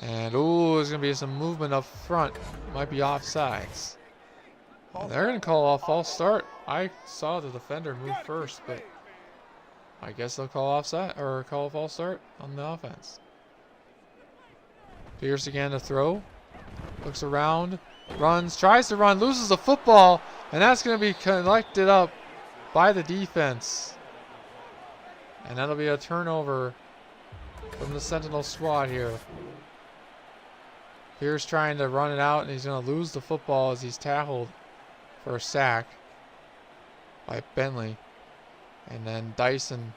And there's going to be some movement up front. Might be offsides. And they're going to call a false start. I saw the defender move first, but I guess they'll call offside or call a false start on the offense. Pierce again to throw. Looks around, runs, tries to run, loses the football, and that's going to be collected up by the defense. And that'll be a turnover from the Sentinel squad here. Pierce trying to run it out, and he's going to lose the football as he's tackled for a sack by Bentley. And then Dyson,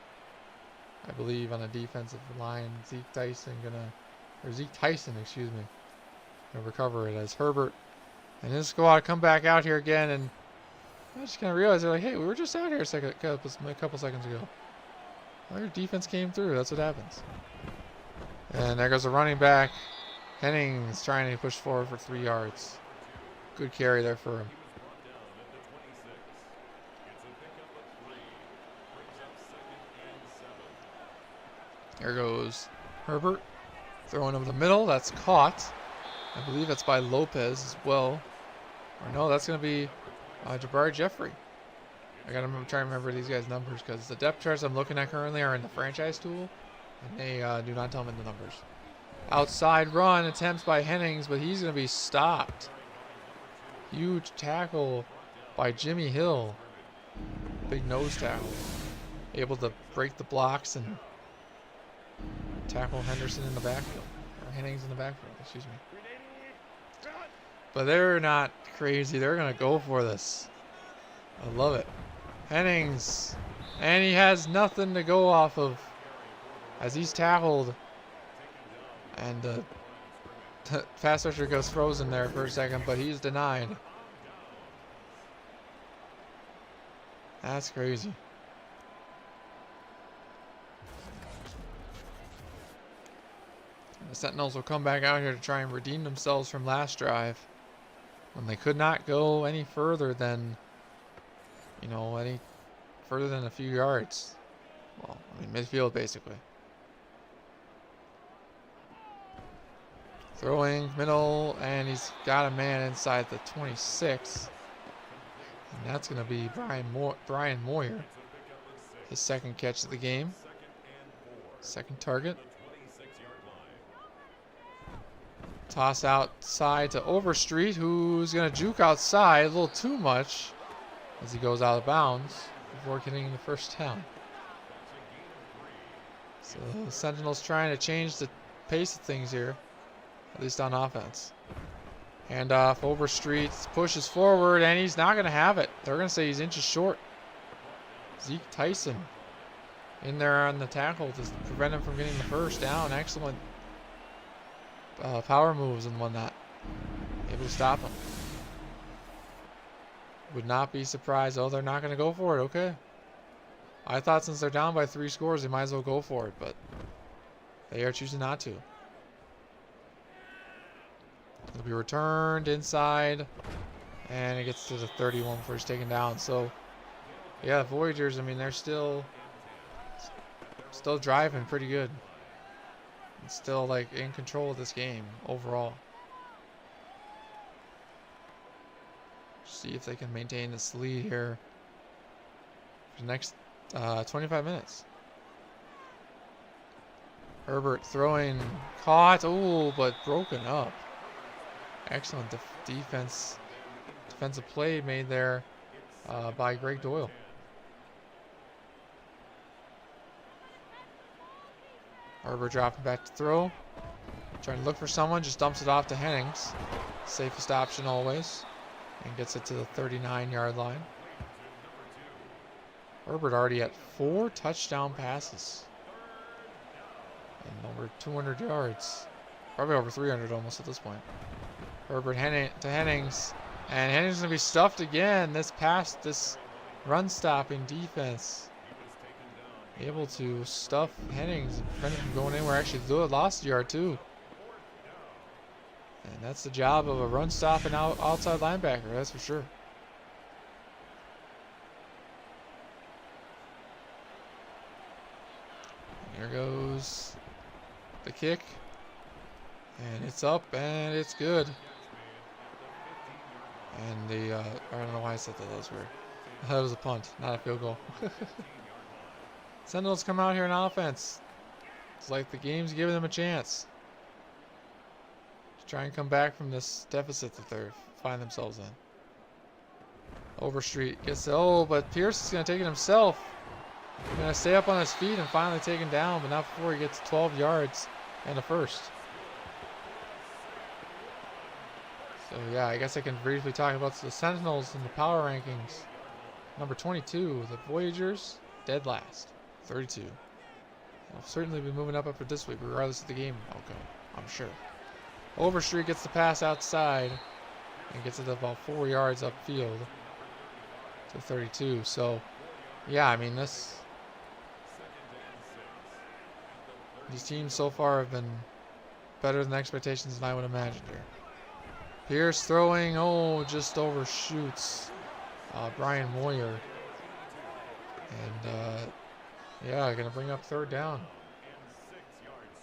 I believe, on the defensive line. Zeke Tyson, gonna recover it as Herbert and his squad come back out here again. And I just kind of realized, they're like, hey, we were just out here a couple seconds ago. Well, your defense came through. That's what happens. And there goes the running back. Hennings trying to push forward for 3 yards. Good carry there for him. There goes Herbert. Throwing over the middle. That's caught. I believe that's by Lopez as well. Or no, that's going to be Jabari Jeffrey. I got to try and remember these guys' numbers because the depth charts I'm looking at currently are in the franchise tool. And they do not tell me the numbers. Outside run attempts by Hennings, but he's going to be stopped. Huge tackle by Jimmy Hill. Big nose tackle. Able to break the blocks and tackle Henderson in the backfield. Or Hennings in the backfield, excuse me. But they're not crazy. They're going to go for this. I love it. Hennings. And he has nothing to go off of as he's tackled. And the pass rusher goes frozen there for a second, but he's denied. That's crazy. The Sentinels will come back out here to try and redeem themselves from last drive when they could not go any further than, any further than a few yards. Well, midfield basically. Throwing middle, and he's got a man inside the 26. And that's going to be Brian Moyer. His second catch of the game. Second target. Toss outside to Overstreet, who's going to juke outside a little too much as he goes out of bounds before getting the first down. So the Sentinels trying to change the pace of things here, at least on offense. Hand off, Overstreet pushes forward, and he's not going to have it. They're going to say he's inches short. Zeke Tyson in there on the tackle to prevent him from getting the first down. Excellent power moves and whatnot. Able to stop him. Would not be surprised. Oh, they're not going to go for it. Okay. I thought since they're down by 3 scores, they might as well go for it, but they are choosing not to. It'll be returned inside, and it gets to the 31 before it's taken down. So, yeah, Voyagers, I mean, they're still driving pretty good. And still, like, in control of this game overall. See if they can maintain this lead here for the next 25 minutes. Herbert throwing, caught, ooh, but broken up. Excellent defensive play made there by Greg Doyle. Herbert dropping back to throw. Trying to look for someone, just dumps it off to Hennings. Safest option always. And gets it to the 39-yard line. Herbert already at 4 touchdown passes. And over 200 yards. Probably over 300 almost at this point. Herbert to Hennings. And Hennings is going to be stuffed again. This run-stopping defense. Able to stuff Hennings and prevent him from going anywhere. Actually, lost a yard too. And that's the job of a run-stopping outside linebacker, that's for sure. Here goes the kick. And it's up, and it's good. And I don't know why I said that. That was weird. I thought it was a punt, not a field goal. Sentinels come out here on offense. It's like the game's giving them a chance to try and come back from this deficit that they find themselves in. Overstreet gets it. Oh, but Pierce is going to take it himself. He's going to stay up on his feet and finally take him down, but not before he gets 12 yards and a first. So yeah, I guess I can briefly talk about the Sentinels in the power rankings. Number 22, the Voyagers, dead last, 32. They'll certainly be moving up after this week, regardless of the game outcome, I'm sure. Overstreet gets the pass outside and gets it about 4 yards upfield to 32. So, yeah, I mean, these teams so far have been better than expectations than I would imagine here. Pierce throwing, just overshoots Brian Moyer. And, yeah, going to bring up 3rd down.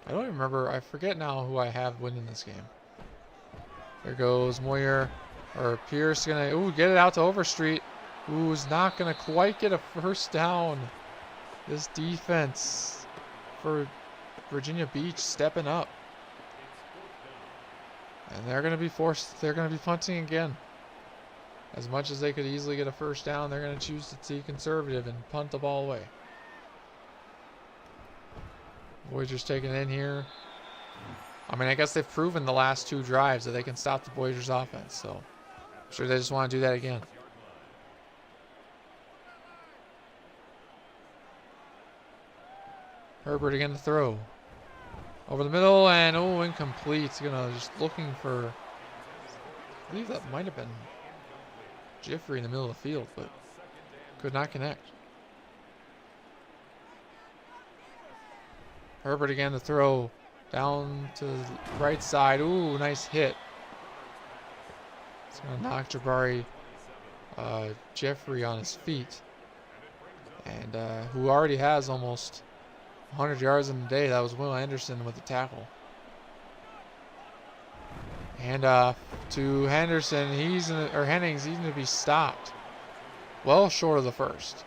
I don't even remember. I forget now who I have winning this game. There goes Moyer. Or Pierce going to, get it out to Overstreet. Who's not going to quite get a first down. This defense for Virginia Beach stepping up. And they're going to be punting again. As much as they could easily get a first down, they're going to choose to be conservative and punt the ball away. Voyagers taking it in here. I mean, I guess they've proven the last 2 drives that they can stop the Voyagers offense. So, I'm sure they just want to do that again. Herbert again to throw. Over the middle, and incomplete. He's gonna just looking for, I believe that might have been Jeffrey in the middle of the field, but could not connect. Herbert again to throw down to the right side. Ooh, nice hit. It's gonna knock Jabari Jeffrey on his feet, and who already has almost 100 yards in the day. That was Will Anderson with the tackle. Hand off to Henderson. Hennings. He's going to be stopped. Well short of the first.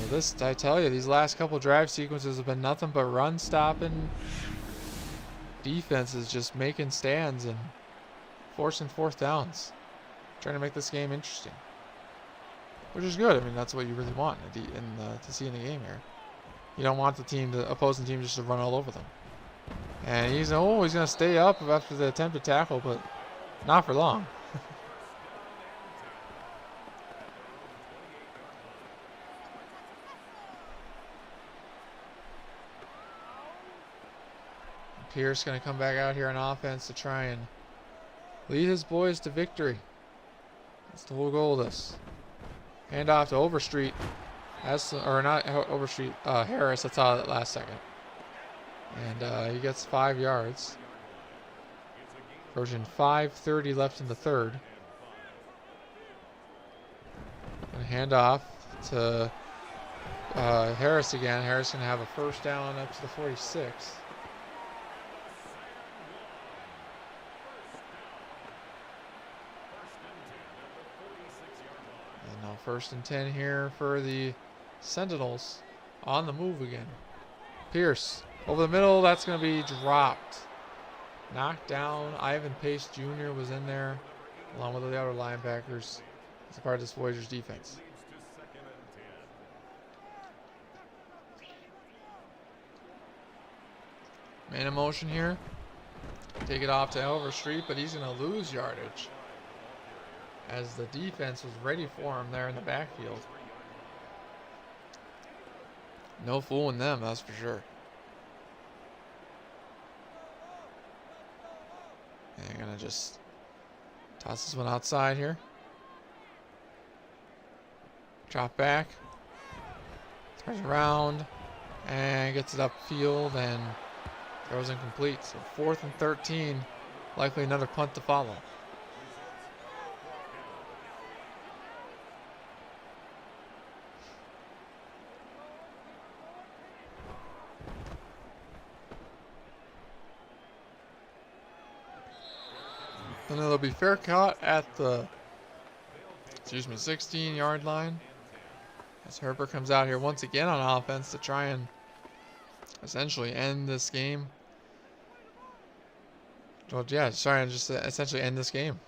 So I tell you, these last couple drive sequences have been nothing but run stopping defenses, just making stands and forcing 4th downs, trying to make this game interesting. Which is good. I mean, that's what you really want to see in the game here. You don't want the opposing team just to run all over them. And he's going to stay up after the attempted tackle, but not for long. Pierce going to come back out here on offense to try and lead his boys to victory. That's the whole goal of this. Hand off to Overstreet. Or not Overstreet, Harris. That's all that last second. And he gets 5 yards. Version 5:30 left in the third. And hand off to Harris again. Harris going to have a first down up to the 46. And now 1st and 10 here for the Sentinels. On the move again. Pierce over the middle. That's going to be dropped. Knocked down. Ivan Pace Jr. was in there along with the other linebackers as a part of this Voyagers defense. Man in motion here. Take it off to Overstreet, but he's going to lose yardage as the defense was ready for him there in the backfield. No fooling them, that's for sure. And they're going to just toss this one outside here. Drop back. Turns around and gets it upfield and throws incomplete. So 4th and 13. Likely another punt to follow. And it'll be fair caught at the 16-yard line. As Herbert comes out here once again on offense to try and essentially end this game. Well, yeah, trying to just essentially end this game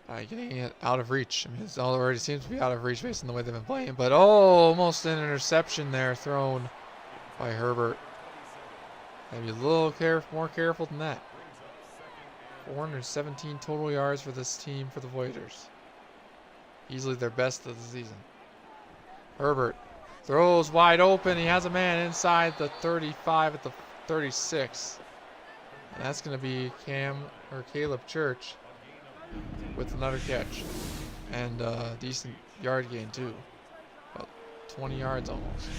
by getting it out of reach. I mean, it already seems to be out of reach based on the way they've been playing. But almost an interception there thrown by Herbert. Maybe a little more careful than that. 417 total yards for this team for the Voyagers. Easily their best of the season. Herbert throws wide open. He has a man inside the 35 at the 36. And that's going to be Caleb Church with another catch. And decent yard gain too. About 20 yards almost.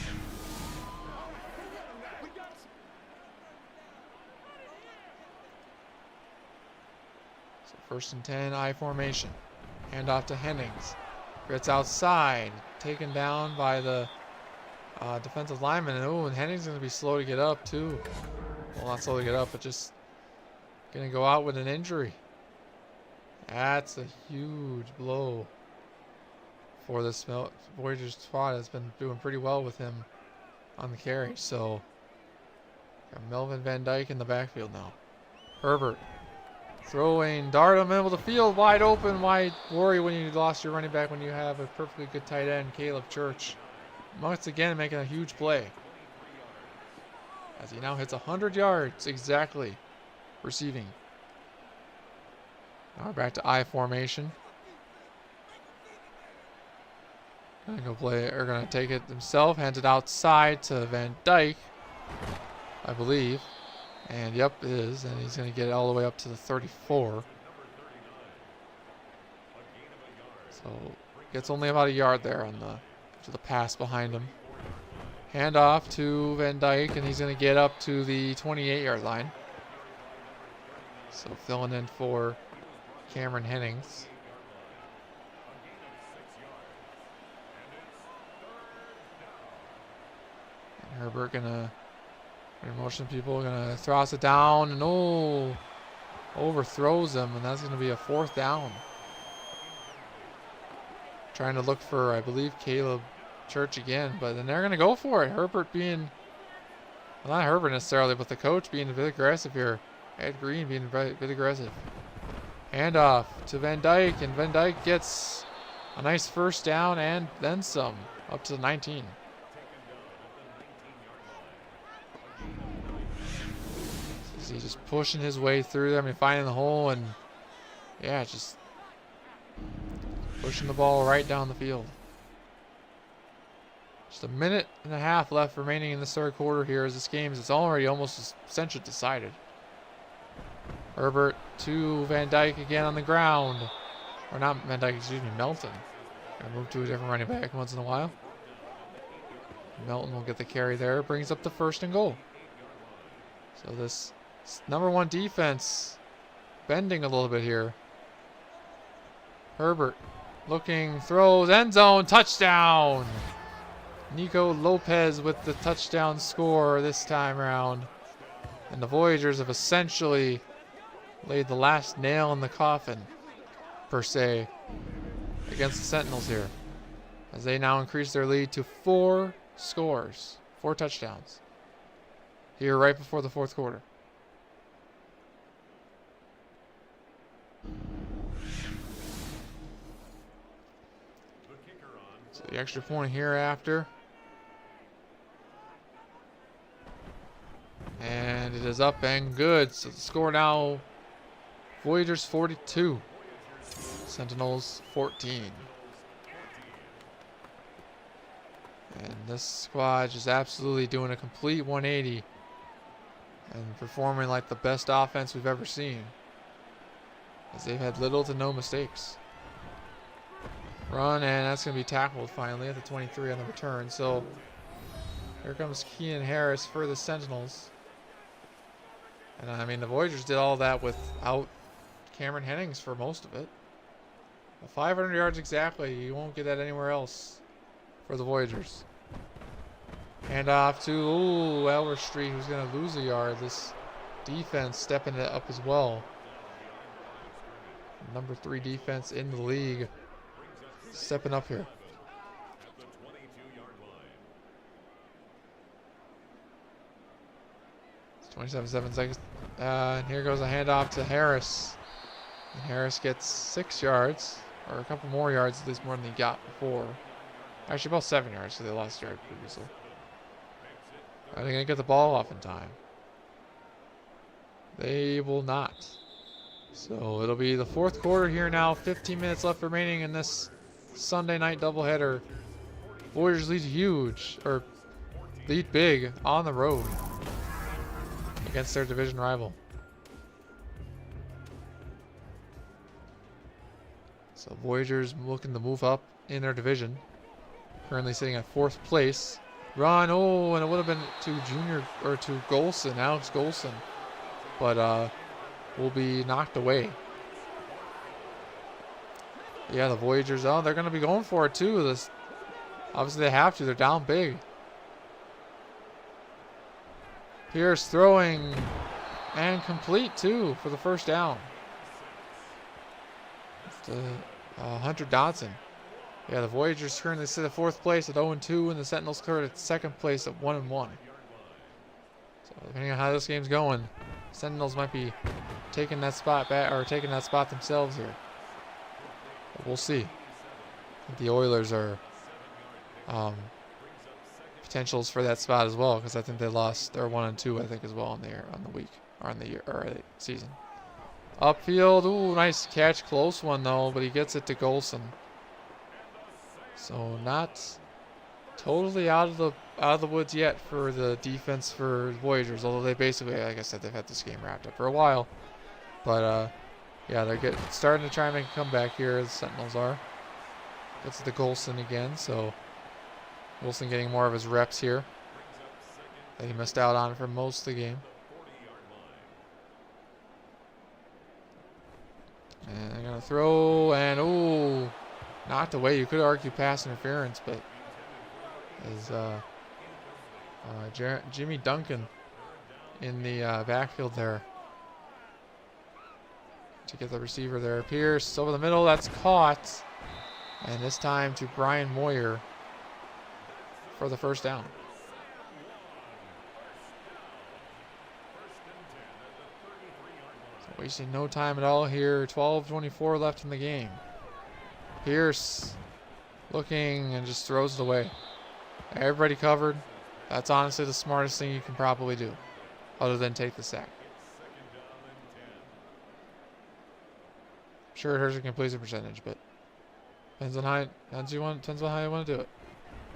So 1st and 10, I formation. Hand off to Hennings. Gets outside. Taken down by the defensive lineman. And Hennings is going to be slow to get up too. Well, not slow to get up, but just going to go out with an injury. That's a huge blow for this Voyagers squad. Has been doing pretty well with him on the carry. So got Melvin Van Dyke in the backfield now. Herbert throwing, dart in the middle of the field, wide open. Why worry when you lost your running back when you have a perfectly good tight end, Caleb Church. Once again making a huge play. As he now hits 100 yards exactly receiving. Now we're back to I formation. Gonna take it himself, hands it outside to Van Dyke, I believe. And yep, it is. And he's going to get it all the way up to the 34. So gets only about a yard there on the pass behind him. Hand off to Van Dyke, and he's going to get up to the 28-yard line. So filling in for Cameron Hennings. And Herbert going to motion people, going to toss it down, and overthrows them, and that's going to be a 4th down. Trying to look for, I believe, Caleb Church again, but then they're going to go for it. Herbert being, well, not Herbert necessarily, but the coach being a bit aggressive here. Ed Green being a bit aggressive. Hand off to Van Dyke, and Van Dyke gets a nice first down and then some, up to the 19. He's just pushing his way through them and finding the hole, and yeah, just pushing the ball right down the field. Just a minute and a half left remaining in the third quarter here as this game is already almost essentially decided. Herbert to Van Dyke again on the ground. Or not Van Dyke, excuse me, Melton. Gonna move to a different running back once in a while. Melton will get the carry there. Brings up the 1st and goal. So this #1 defense bending a little bit here. Herbert looking, throws, end zone, touchdown! Nico Lopez with the touchdown score this time around. And the Voyagers have essentially laid the last nail in the coffin, per se, against the Sentinels here, as they now increase their lead to 4 scores, 4 touchdowns, here right before the 4th quarter. So the extra point here after. And it is up and good. So the score now, Voyagers 42, Sentinels 14. And this squad just absolutely doing a complete 180 and performing like the best offense we've ever seen, as they've had little to no mistakes. Run, and that's going to be tackled finally at the 23 on the return. So here comes Keenan Harris for the Sentinels. And I mean, the Voyagers did all that without Cameron Hennings for most of it. 500 yards exactly. You won't get that anywhere else for the Voyagers. Hand off to Elverstreet, who's going to lose a yard. This defense stepping it up as well. #3 defense in the league. Stepping up here. It's 27 seconds. And here goes a handoff to Harris. And Harris gets 6 yards, or a couple more yards, at least more than he got before. Actually, about 7 yards, so they lost a yard previously. Are they going to get the ball off in time? They will not. So it'll be the 4th quarter here now. 15 minutes left remaining in this Sunday night doubleheader. Voyagers lead huge, or lead big on the road against their division rival. So Voyagers looking to move up in their division. Currently sitting at 4th place. Run, and it would have been to Golson, Alex Golson. But will be knocked away. Yeah, the Voyagers, they're going to be going for it too. Obviously they have to, they're down big. Pierce throwing, and complete too for the 1st down. Hunter Dodson. Yeah, the Voyagers currently sit at 4th place at 0-2, and the Sentinels currently at 2nd place at 1-1. So depending on how this game's going, Sentinels might be taking that spot back, or taking that spot themselves here. But we'll see. I think the Oilers are potentials for that spot as well, because I think they lost. They're 1-2, I think, as well on the week, or on the year, or the season. Upfield, nice catch, close one though, but he gets it to Golson. So not totally out of the woods yet for the defense for Voyagers, although they basically, like I said, they've had this game wrapped up for a while. But yeah, they're starting to try and make a comeback here. The Sentinels are. Gets to Golson again, so Wilson getting more of his reps here that he missed out on for most of the game. And they're gonna throw, and knocked away. You could argue pass interference, but as Jimmy Duncan in the backfield there to get the receiver there. Pierce over the middle, that's caught, and this time to Brian Moyer for the 1st down. So wasting no time at all here. 12:24 left in the game. Pierce looking and just throws it away. Everybody covered. That's honestly the smartest thing you can probably do, other than take the sack. Sure, it hurts your completion percentage, but depends on how depends on how you want to do it.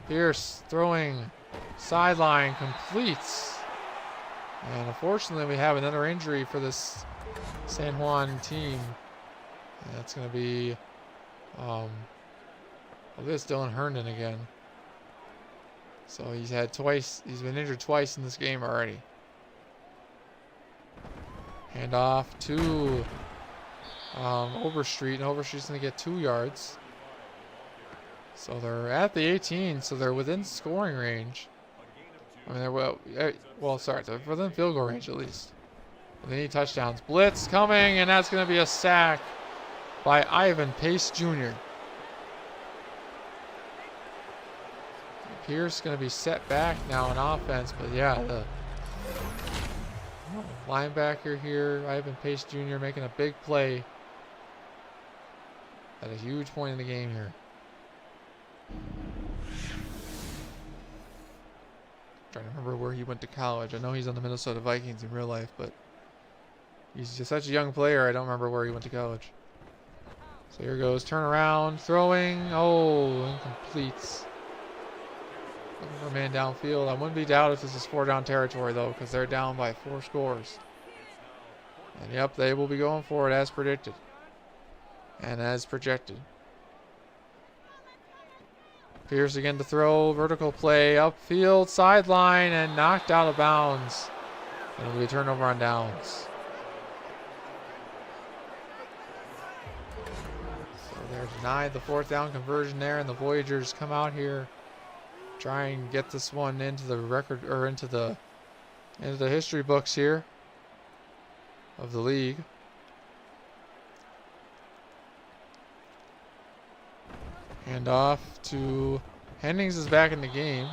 Pierce throwing, sideline completes, and unfortunately we have another injury for this San Juan team. And that's going to be, this Dylan Herndon again. So he's been injured twice in this game already. Hand off to Overstreet, and Overstreet's going to get 2 yards. So they're at the 18, so they're within scoring range. I mean, they're within field goal range at least. But they need touchdowns. Blitz coming, and that's going to be a sack by Ivan Pace Jr. Pierce going to be set back now on offense, but yeah, the linebacker here, Ivan Pace Jr. making a big play at a huge point in the game here. Trying to remember where he went to college. I know he's on the Minnesota Vikings in real life, but he's just such a young player. I don't remember where he went to college. So here goes, turn around, throwing. Oh, incompletes. Looking for a man downfield. I wouldn't be doubted if this is 4-down territory, though, because they're down by 4 scores. And, yep, they will be going for it as predicted. And as projected. Pierce again to throw. Vertical play. Upfield. Sideline. And knocked out of bounds. And it'll be a turnover on downs. So they're denied the 4th down conversion there. And the Voyagers come out here. Try and get this one into the record, or into the history books here of the league. Hand off to Hennings is back in the game.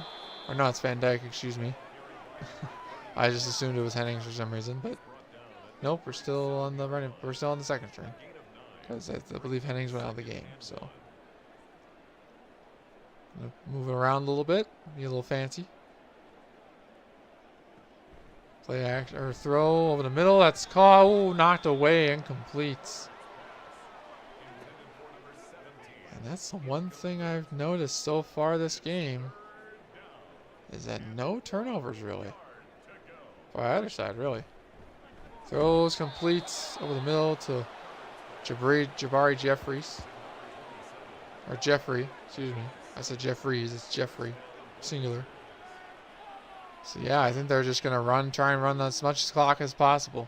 Or no, it's Van Dyke, excuse me. I just assumed it was Hennings for some reason, but nope, we're still on the running. We're still on the second string because I believe Hennings went out of the game. So move it around a little bit, be a little fancy. Play action or throw over the middle. That's caught. Ooh, knocked away, incomplete. And that's the one thing I've noticed so far this game is that no turnovers really. By either side, really. Throws, completes over the middle to Jabari Jeffries. Or Jeffrey, excuse me. I said Jeffries, it's Jeffrey, singular. So yeah, I think they're just going to try and run as much clock as possible.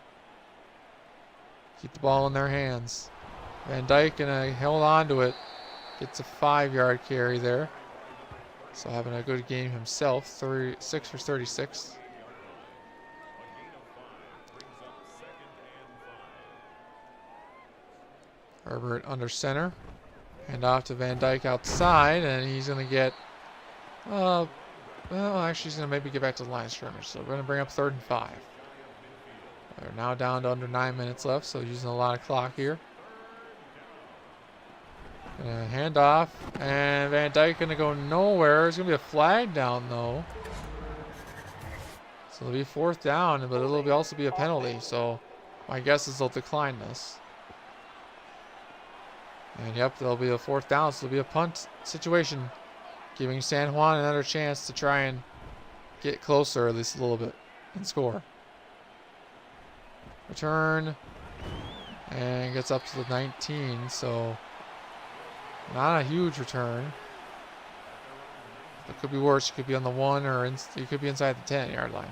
Keep the ball in their hands. Van Dyke gonna hold on to it. Gets a 5-yard carry there. So having a good game himself, 6 for 36. Herbert under center. Hand off to Van Dyke outside, and he's going to get, well, actually he's going to maybe get back to the line of scrimmage. So we're going to bring up 3rd and 5. They're now down to under 9 minutes left, so using a lot of clock here. Hand off, and Van Dyke going to go nowhere. There's going to be a flag down, though. So it'll be 4th down, but it'll also be a penalty. So my guess is they'll decline this. And yep, there'll be a 4th down, so it'll be a punt situation, giving San Juan another chance to try and get closer at least a little bit and score. Return, and gets up to the 19, so not a huge return. It could be worse. It could be on the 1, or it could be inside the 10-yard line.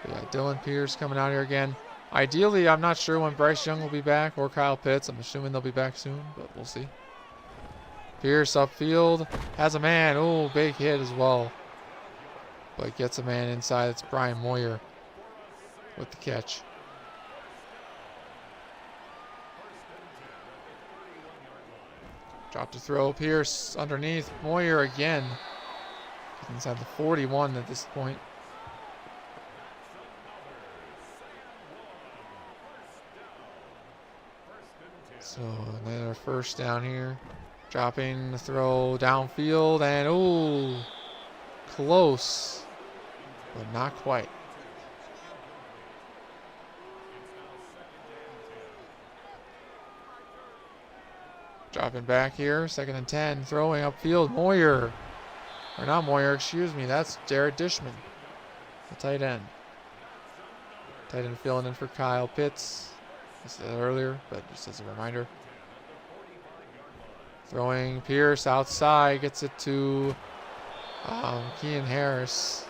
But yeah, Dylan Pierce coming out here again. Ideally, I'm not sure when Bryce Young will be back or Kyle Pitts. I'm assuming they'll be back soon, but we'll see. Pierce upfield. Has a man. Oh, big hit as well. But gets a man inside. It's Brian Moyer with the catch. Drop to throw. Pierce underneath. Moyer again. Inside the 41 at this point. So another 1st down here. Dropping the throw downfield, and ooh, close, but not quite. Dropping back here. 2nd and 10. Throwing upfield. Moyer. Or not Moyer, excuse me. That's Jared Dishman, the tight end. Tight end filling in for Kyle Pitts. I said that earlier, but just as a reminder. Throwing Pierce outside. Gets it to Keenan Harris.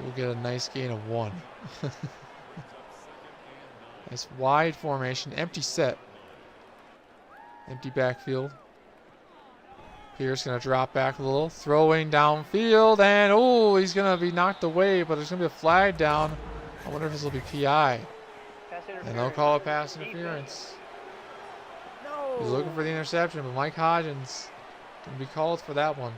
We'll get a nice gain of 1. Nice wide formation. Empty set. Empty backfield. Pierce going to drop back a little. Throwing downfield. And, oh, he's going to be knocked away, but there's going to be a flag down. I wonder if this will be PI. And they'll call it pass interference. No. He's looking for the interception, but Mike Hodgins can be called for that one.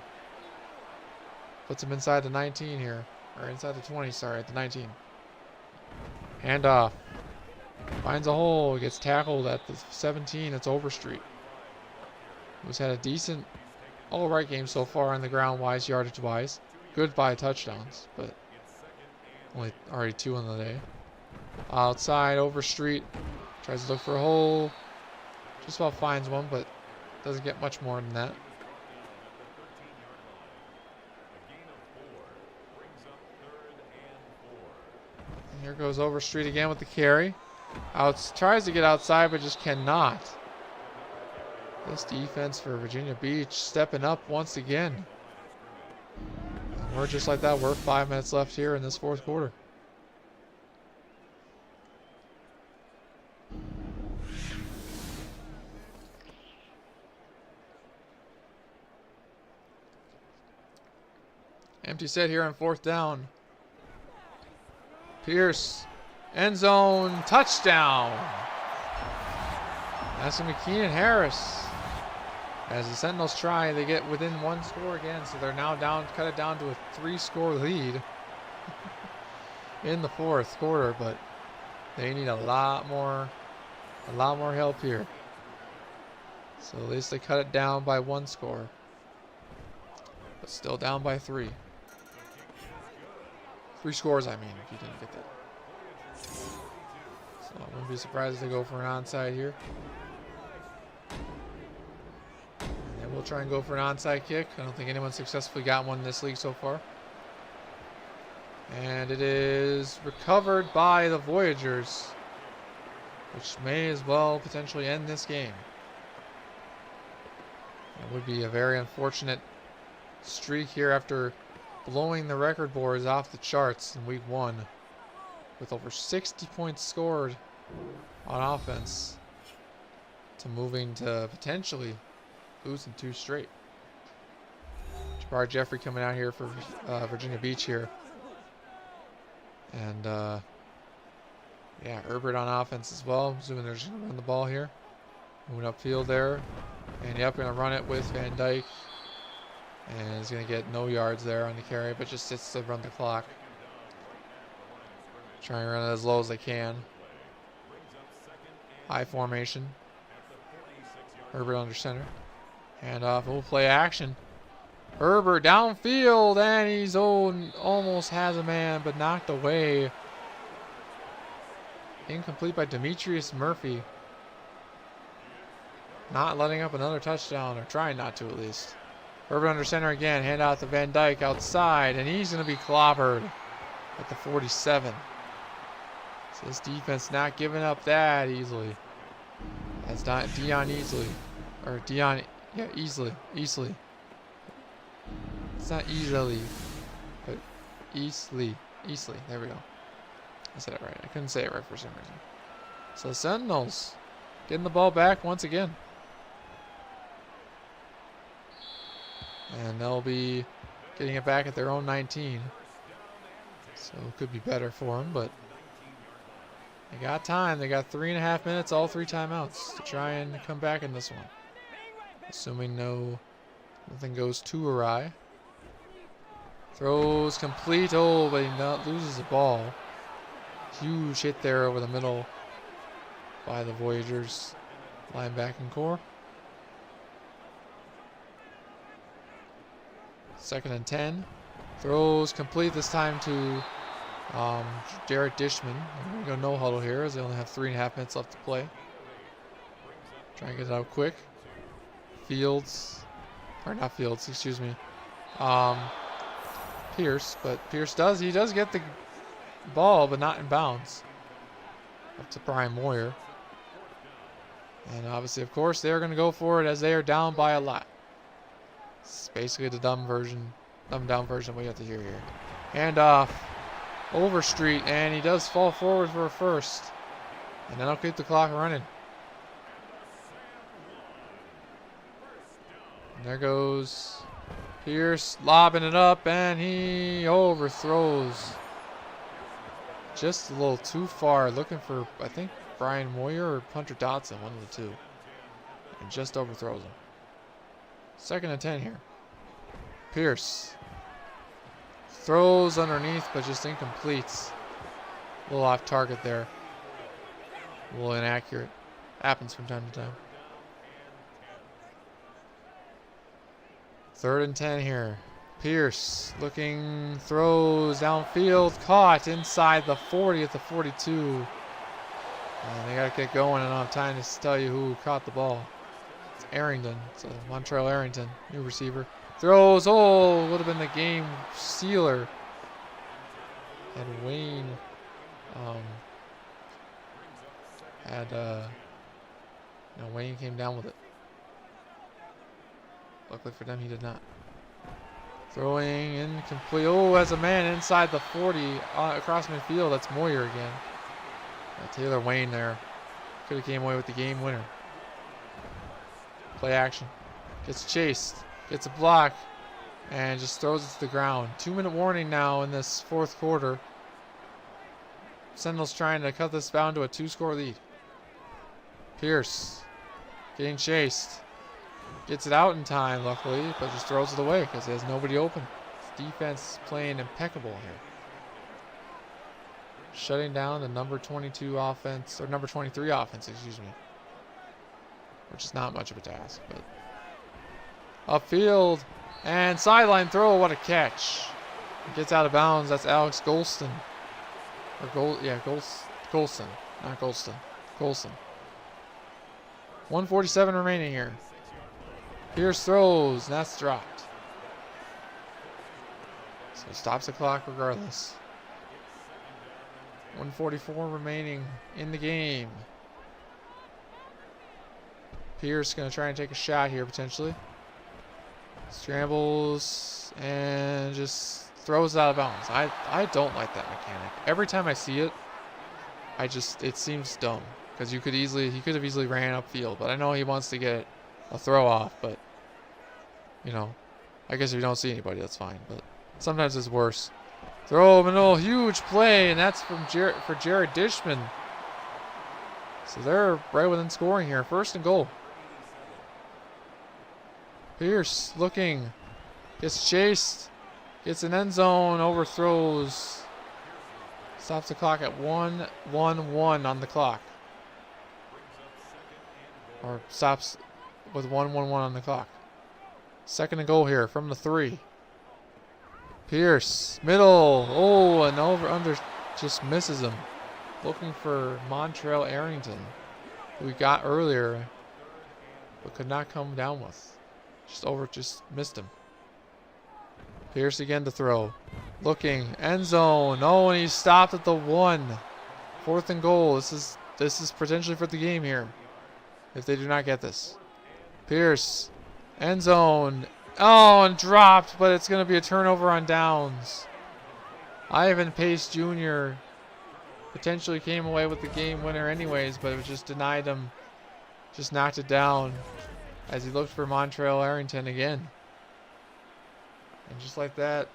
Puts him inside the 19 here. Or inside the 20, sorry, at the 19. Handoff. Finds a hole. Gets tackled at the 17. It's Overstreet, who's had a decent, all-right game so far on the ground-wise, yardage-wise. Good by touchdowns, but only already 2 on the day. Outside, Overstreet. Tries to look for a hole. Just about finds one, but doesn't get much more than that. And here goes Overstreet again with the carry. Tries to get outside, but just cannot. This defense for Virginia Beach stepping up once again. And we're just like that. We're 5 minutes left here in this 4th quarter. Empty set here on 4th down. Pierce. End zone. Touchdown. That's going to be Keenan Harris. As the Sentinels try, they get within 1 score again, so they're now down, cut it down to a 3-score lead in the 4th quarter, but they need a lot more help here. So at least they cut it down by 1 score, but still down by 3. 3 scores, I mean, if you didn't get that. So I wouldn't be surprised if they go for an onside here. And we'll try and go for an onside kick. I don't think anyone's successfully got one in this league so far. And it is recovered by the Voyagers, which may as well potentially end this game. It would be a very unfortunate streak here after blowing the record boards off the charts in week 1 with over 60 points scored on offense to moving to potentially losing 2 straight. Jabbar Jeffrey coming out here for Virginia Beach here. And yeah, Herbert on offense as well. I'm assuming they're just going to run the ball here. Moving upfield there. And yep, going to run it with Van Dyke. And he's going to get no yards there on the carry, but just sits to run the clock. Trying to run it as low as they can. High formation. Herbert under center. Hand off. We'll play action. Herbert downfield, and he's almost has a man, but knocked away. Incomplete by Demetrius Murphy. Not letting up another touchdown, or trying not to at least. Herbert under center again. Hand out to Van Dyke outside, and he's going to be clobbered at the 47. So this defense not giving up that easily. That's not Dion Easley. Or Dion, yeah, Easley. It's not easily, but Easley. There we go. I said it right. I couldn't say it right for some reason. So Sentinels getting the ball back once again. And they'll be getting it back at their own 19. So it could be better for them, but they got time. They got 3.5 minutes, all 3 timeouts to try and come back in this one. Assuming nothing goes too awry. Throws complete. Oh, but he loses the ball. Huge hit there over the middle by the Voyagers linebacking core. 2nd and 10. Throws complete this time to Jarrett Dishman. We're going to go no huddle here as they only have 3.5 minutes left to play. Try and get it out quick. Fields, or not Fields, excuse me. Pierce, but Pierce does get the ball, but not in bounds. Up to Brian Moyer. And obviously, of course, they're going to go for it as they are down by a lot. It's basically the dumbed down version we have to hear here. Hand off. Overstreet, and he does fall forward for a first. And that'll keep the clock running. And there goes Pierce, lobbing it up, and he overthrows. Just a little too far. Looking for, I think, Brian Moyer or Hunter Dotson, one of the two. And just overthrows him. 2nd and 10 here. Pierce. Throws underneath, but just incompletes. A little off target there. A little inaccurate. Happens from time to time. 3rd and 10 here. Pierce looking, throws downfield, caught inside the 40 at the 42. And they got to get going. I don't have time to tell you who caught the ball. It's Arrington. It's Montreal Arrington, new receiver. Throws, would have been the game sealer. And Wayne Wayne came down with it. Luckily for them, he did not. Throwing incomplete. As a man inside the 40 across midfield. That's Moyer again. Taylor Wayne there. Could have came away with the game winner. Play action. Gets chased. Gets a block. And just throws it to the ground. 2-minute warning now in this 4th quarter. Sentinels trying to cut this down to a 2-score lead. Pierce. Getting chased. Gets it out in time, luckily, but just throws it away because he has nobody open. His defense playing impeccable here. Shutting down the number 22 offense, or number 23 offense, excuse me. Which is not much of a task, but. Upfield, and sideline throw, what a catch. Gets out of bounds, that's Alex Golston. Golston, not Golston. Golston. 1:47 remaining here. Pierce throws, and that's dropped. So stops the clock regardless. 1:44 remaining in the game. Pierce going to try and take a shot here potentially. Scrambles and just throws it out of bounds. I don't like that mechanic. Every time I see it, it seems dumb because he could have easily ran upfield, but I know he wants to get a throw off, but I guess if you don't see anybody, that's fine. But sometimes it's worse. Throw middle, huge play, and that's for Jared Dishman. So they're right within scoring here. 1st and goal. Pierce looking, gets chased, gets an end zone, overthrows. Stops the clock at 1:11 on the clock. Or stops with 1:11 on the clock. 2nd and goal here from the 3. Pierce, middle, and under just misses him. Looking for Montreal Arrington, who we got earlier, but could not come down with. Just missed him. Pierce again to throw. Looking, end zone, and he's stopped at the 1. 4th and goal. This is potentially for the game here, if they do not get this. Pierce, end zone, and dropped, but it's going to be a turnover on downs. Ivan Pace Jr. potentially came away with the game winner anyways, but it was just denied him. Just knocked it down as he looked for Montreal Arrington again. And just like that,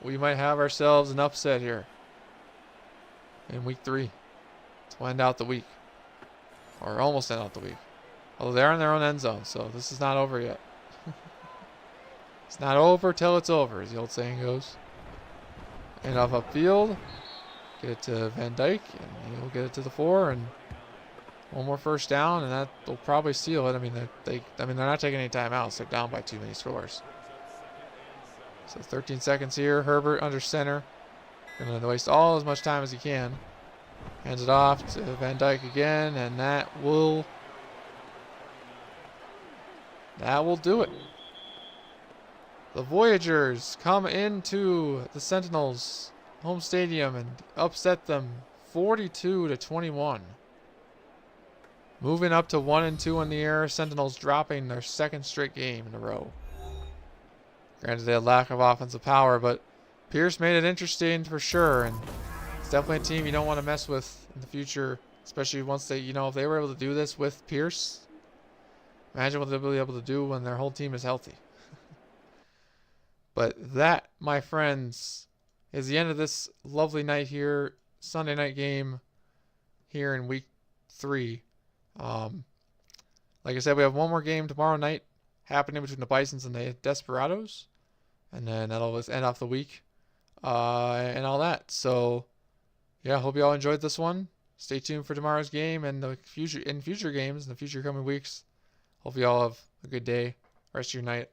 we might have ourselves an upset here in week 3 to end out the week, or almost end out the week. Although they're in their own end zone, so this is not over yet. It's not over till it's over, as the old saying goes. And off upfield, get it to Van Dyke, and he'll get it to the 4, and one more first down, and that'll probably seal it. I mean, they're not taking any timeouts. They're down by too many scores. So 13 seconds here. Herbert under center, gonna waste as much time as he can. Hands it off to Van Dyke again, and that will that will do it. The Voyagers come into the Sentinels home stadium and upset them 42-21. Moving up to 1-2 in the air, Sentinels dropping their second straight game in a row. Granted, they had lack of offensive power, but Pierce made it interesting for sure, and it's definitely a team you don't want to mess with in the future, especially once they, if they were able to do this with Pierce, imagine what they'll be able to do when their whole team is healthy. But that, my friends, is the end of this lovely night here, Sunday night game here in week 3. Like I said, we have one more game tomorrow night happening between the Bisons and the Desperados, and then that'll end off the week and all that. So yeah, hope you all enjoyed this one. Stay tuned for tomorrow's game and the future games in the future coming weeks. Hope you all have a good day, rest of your night.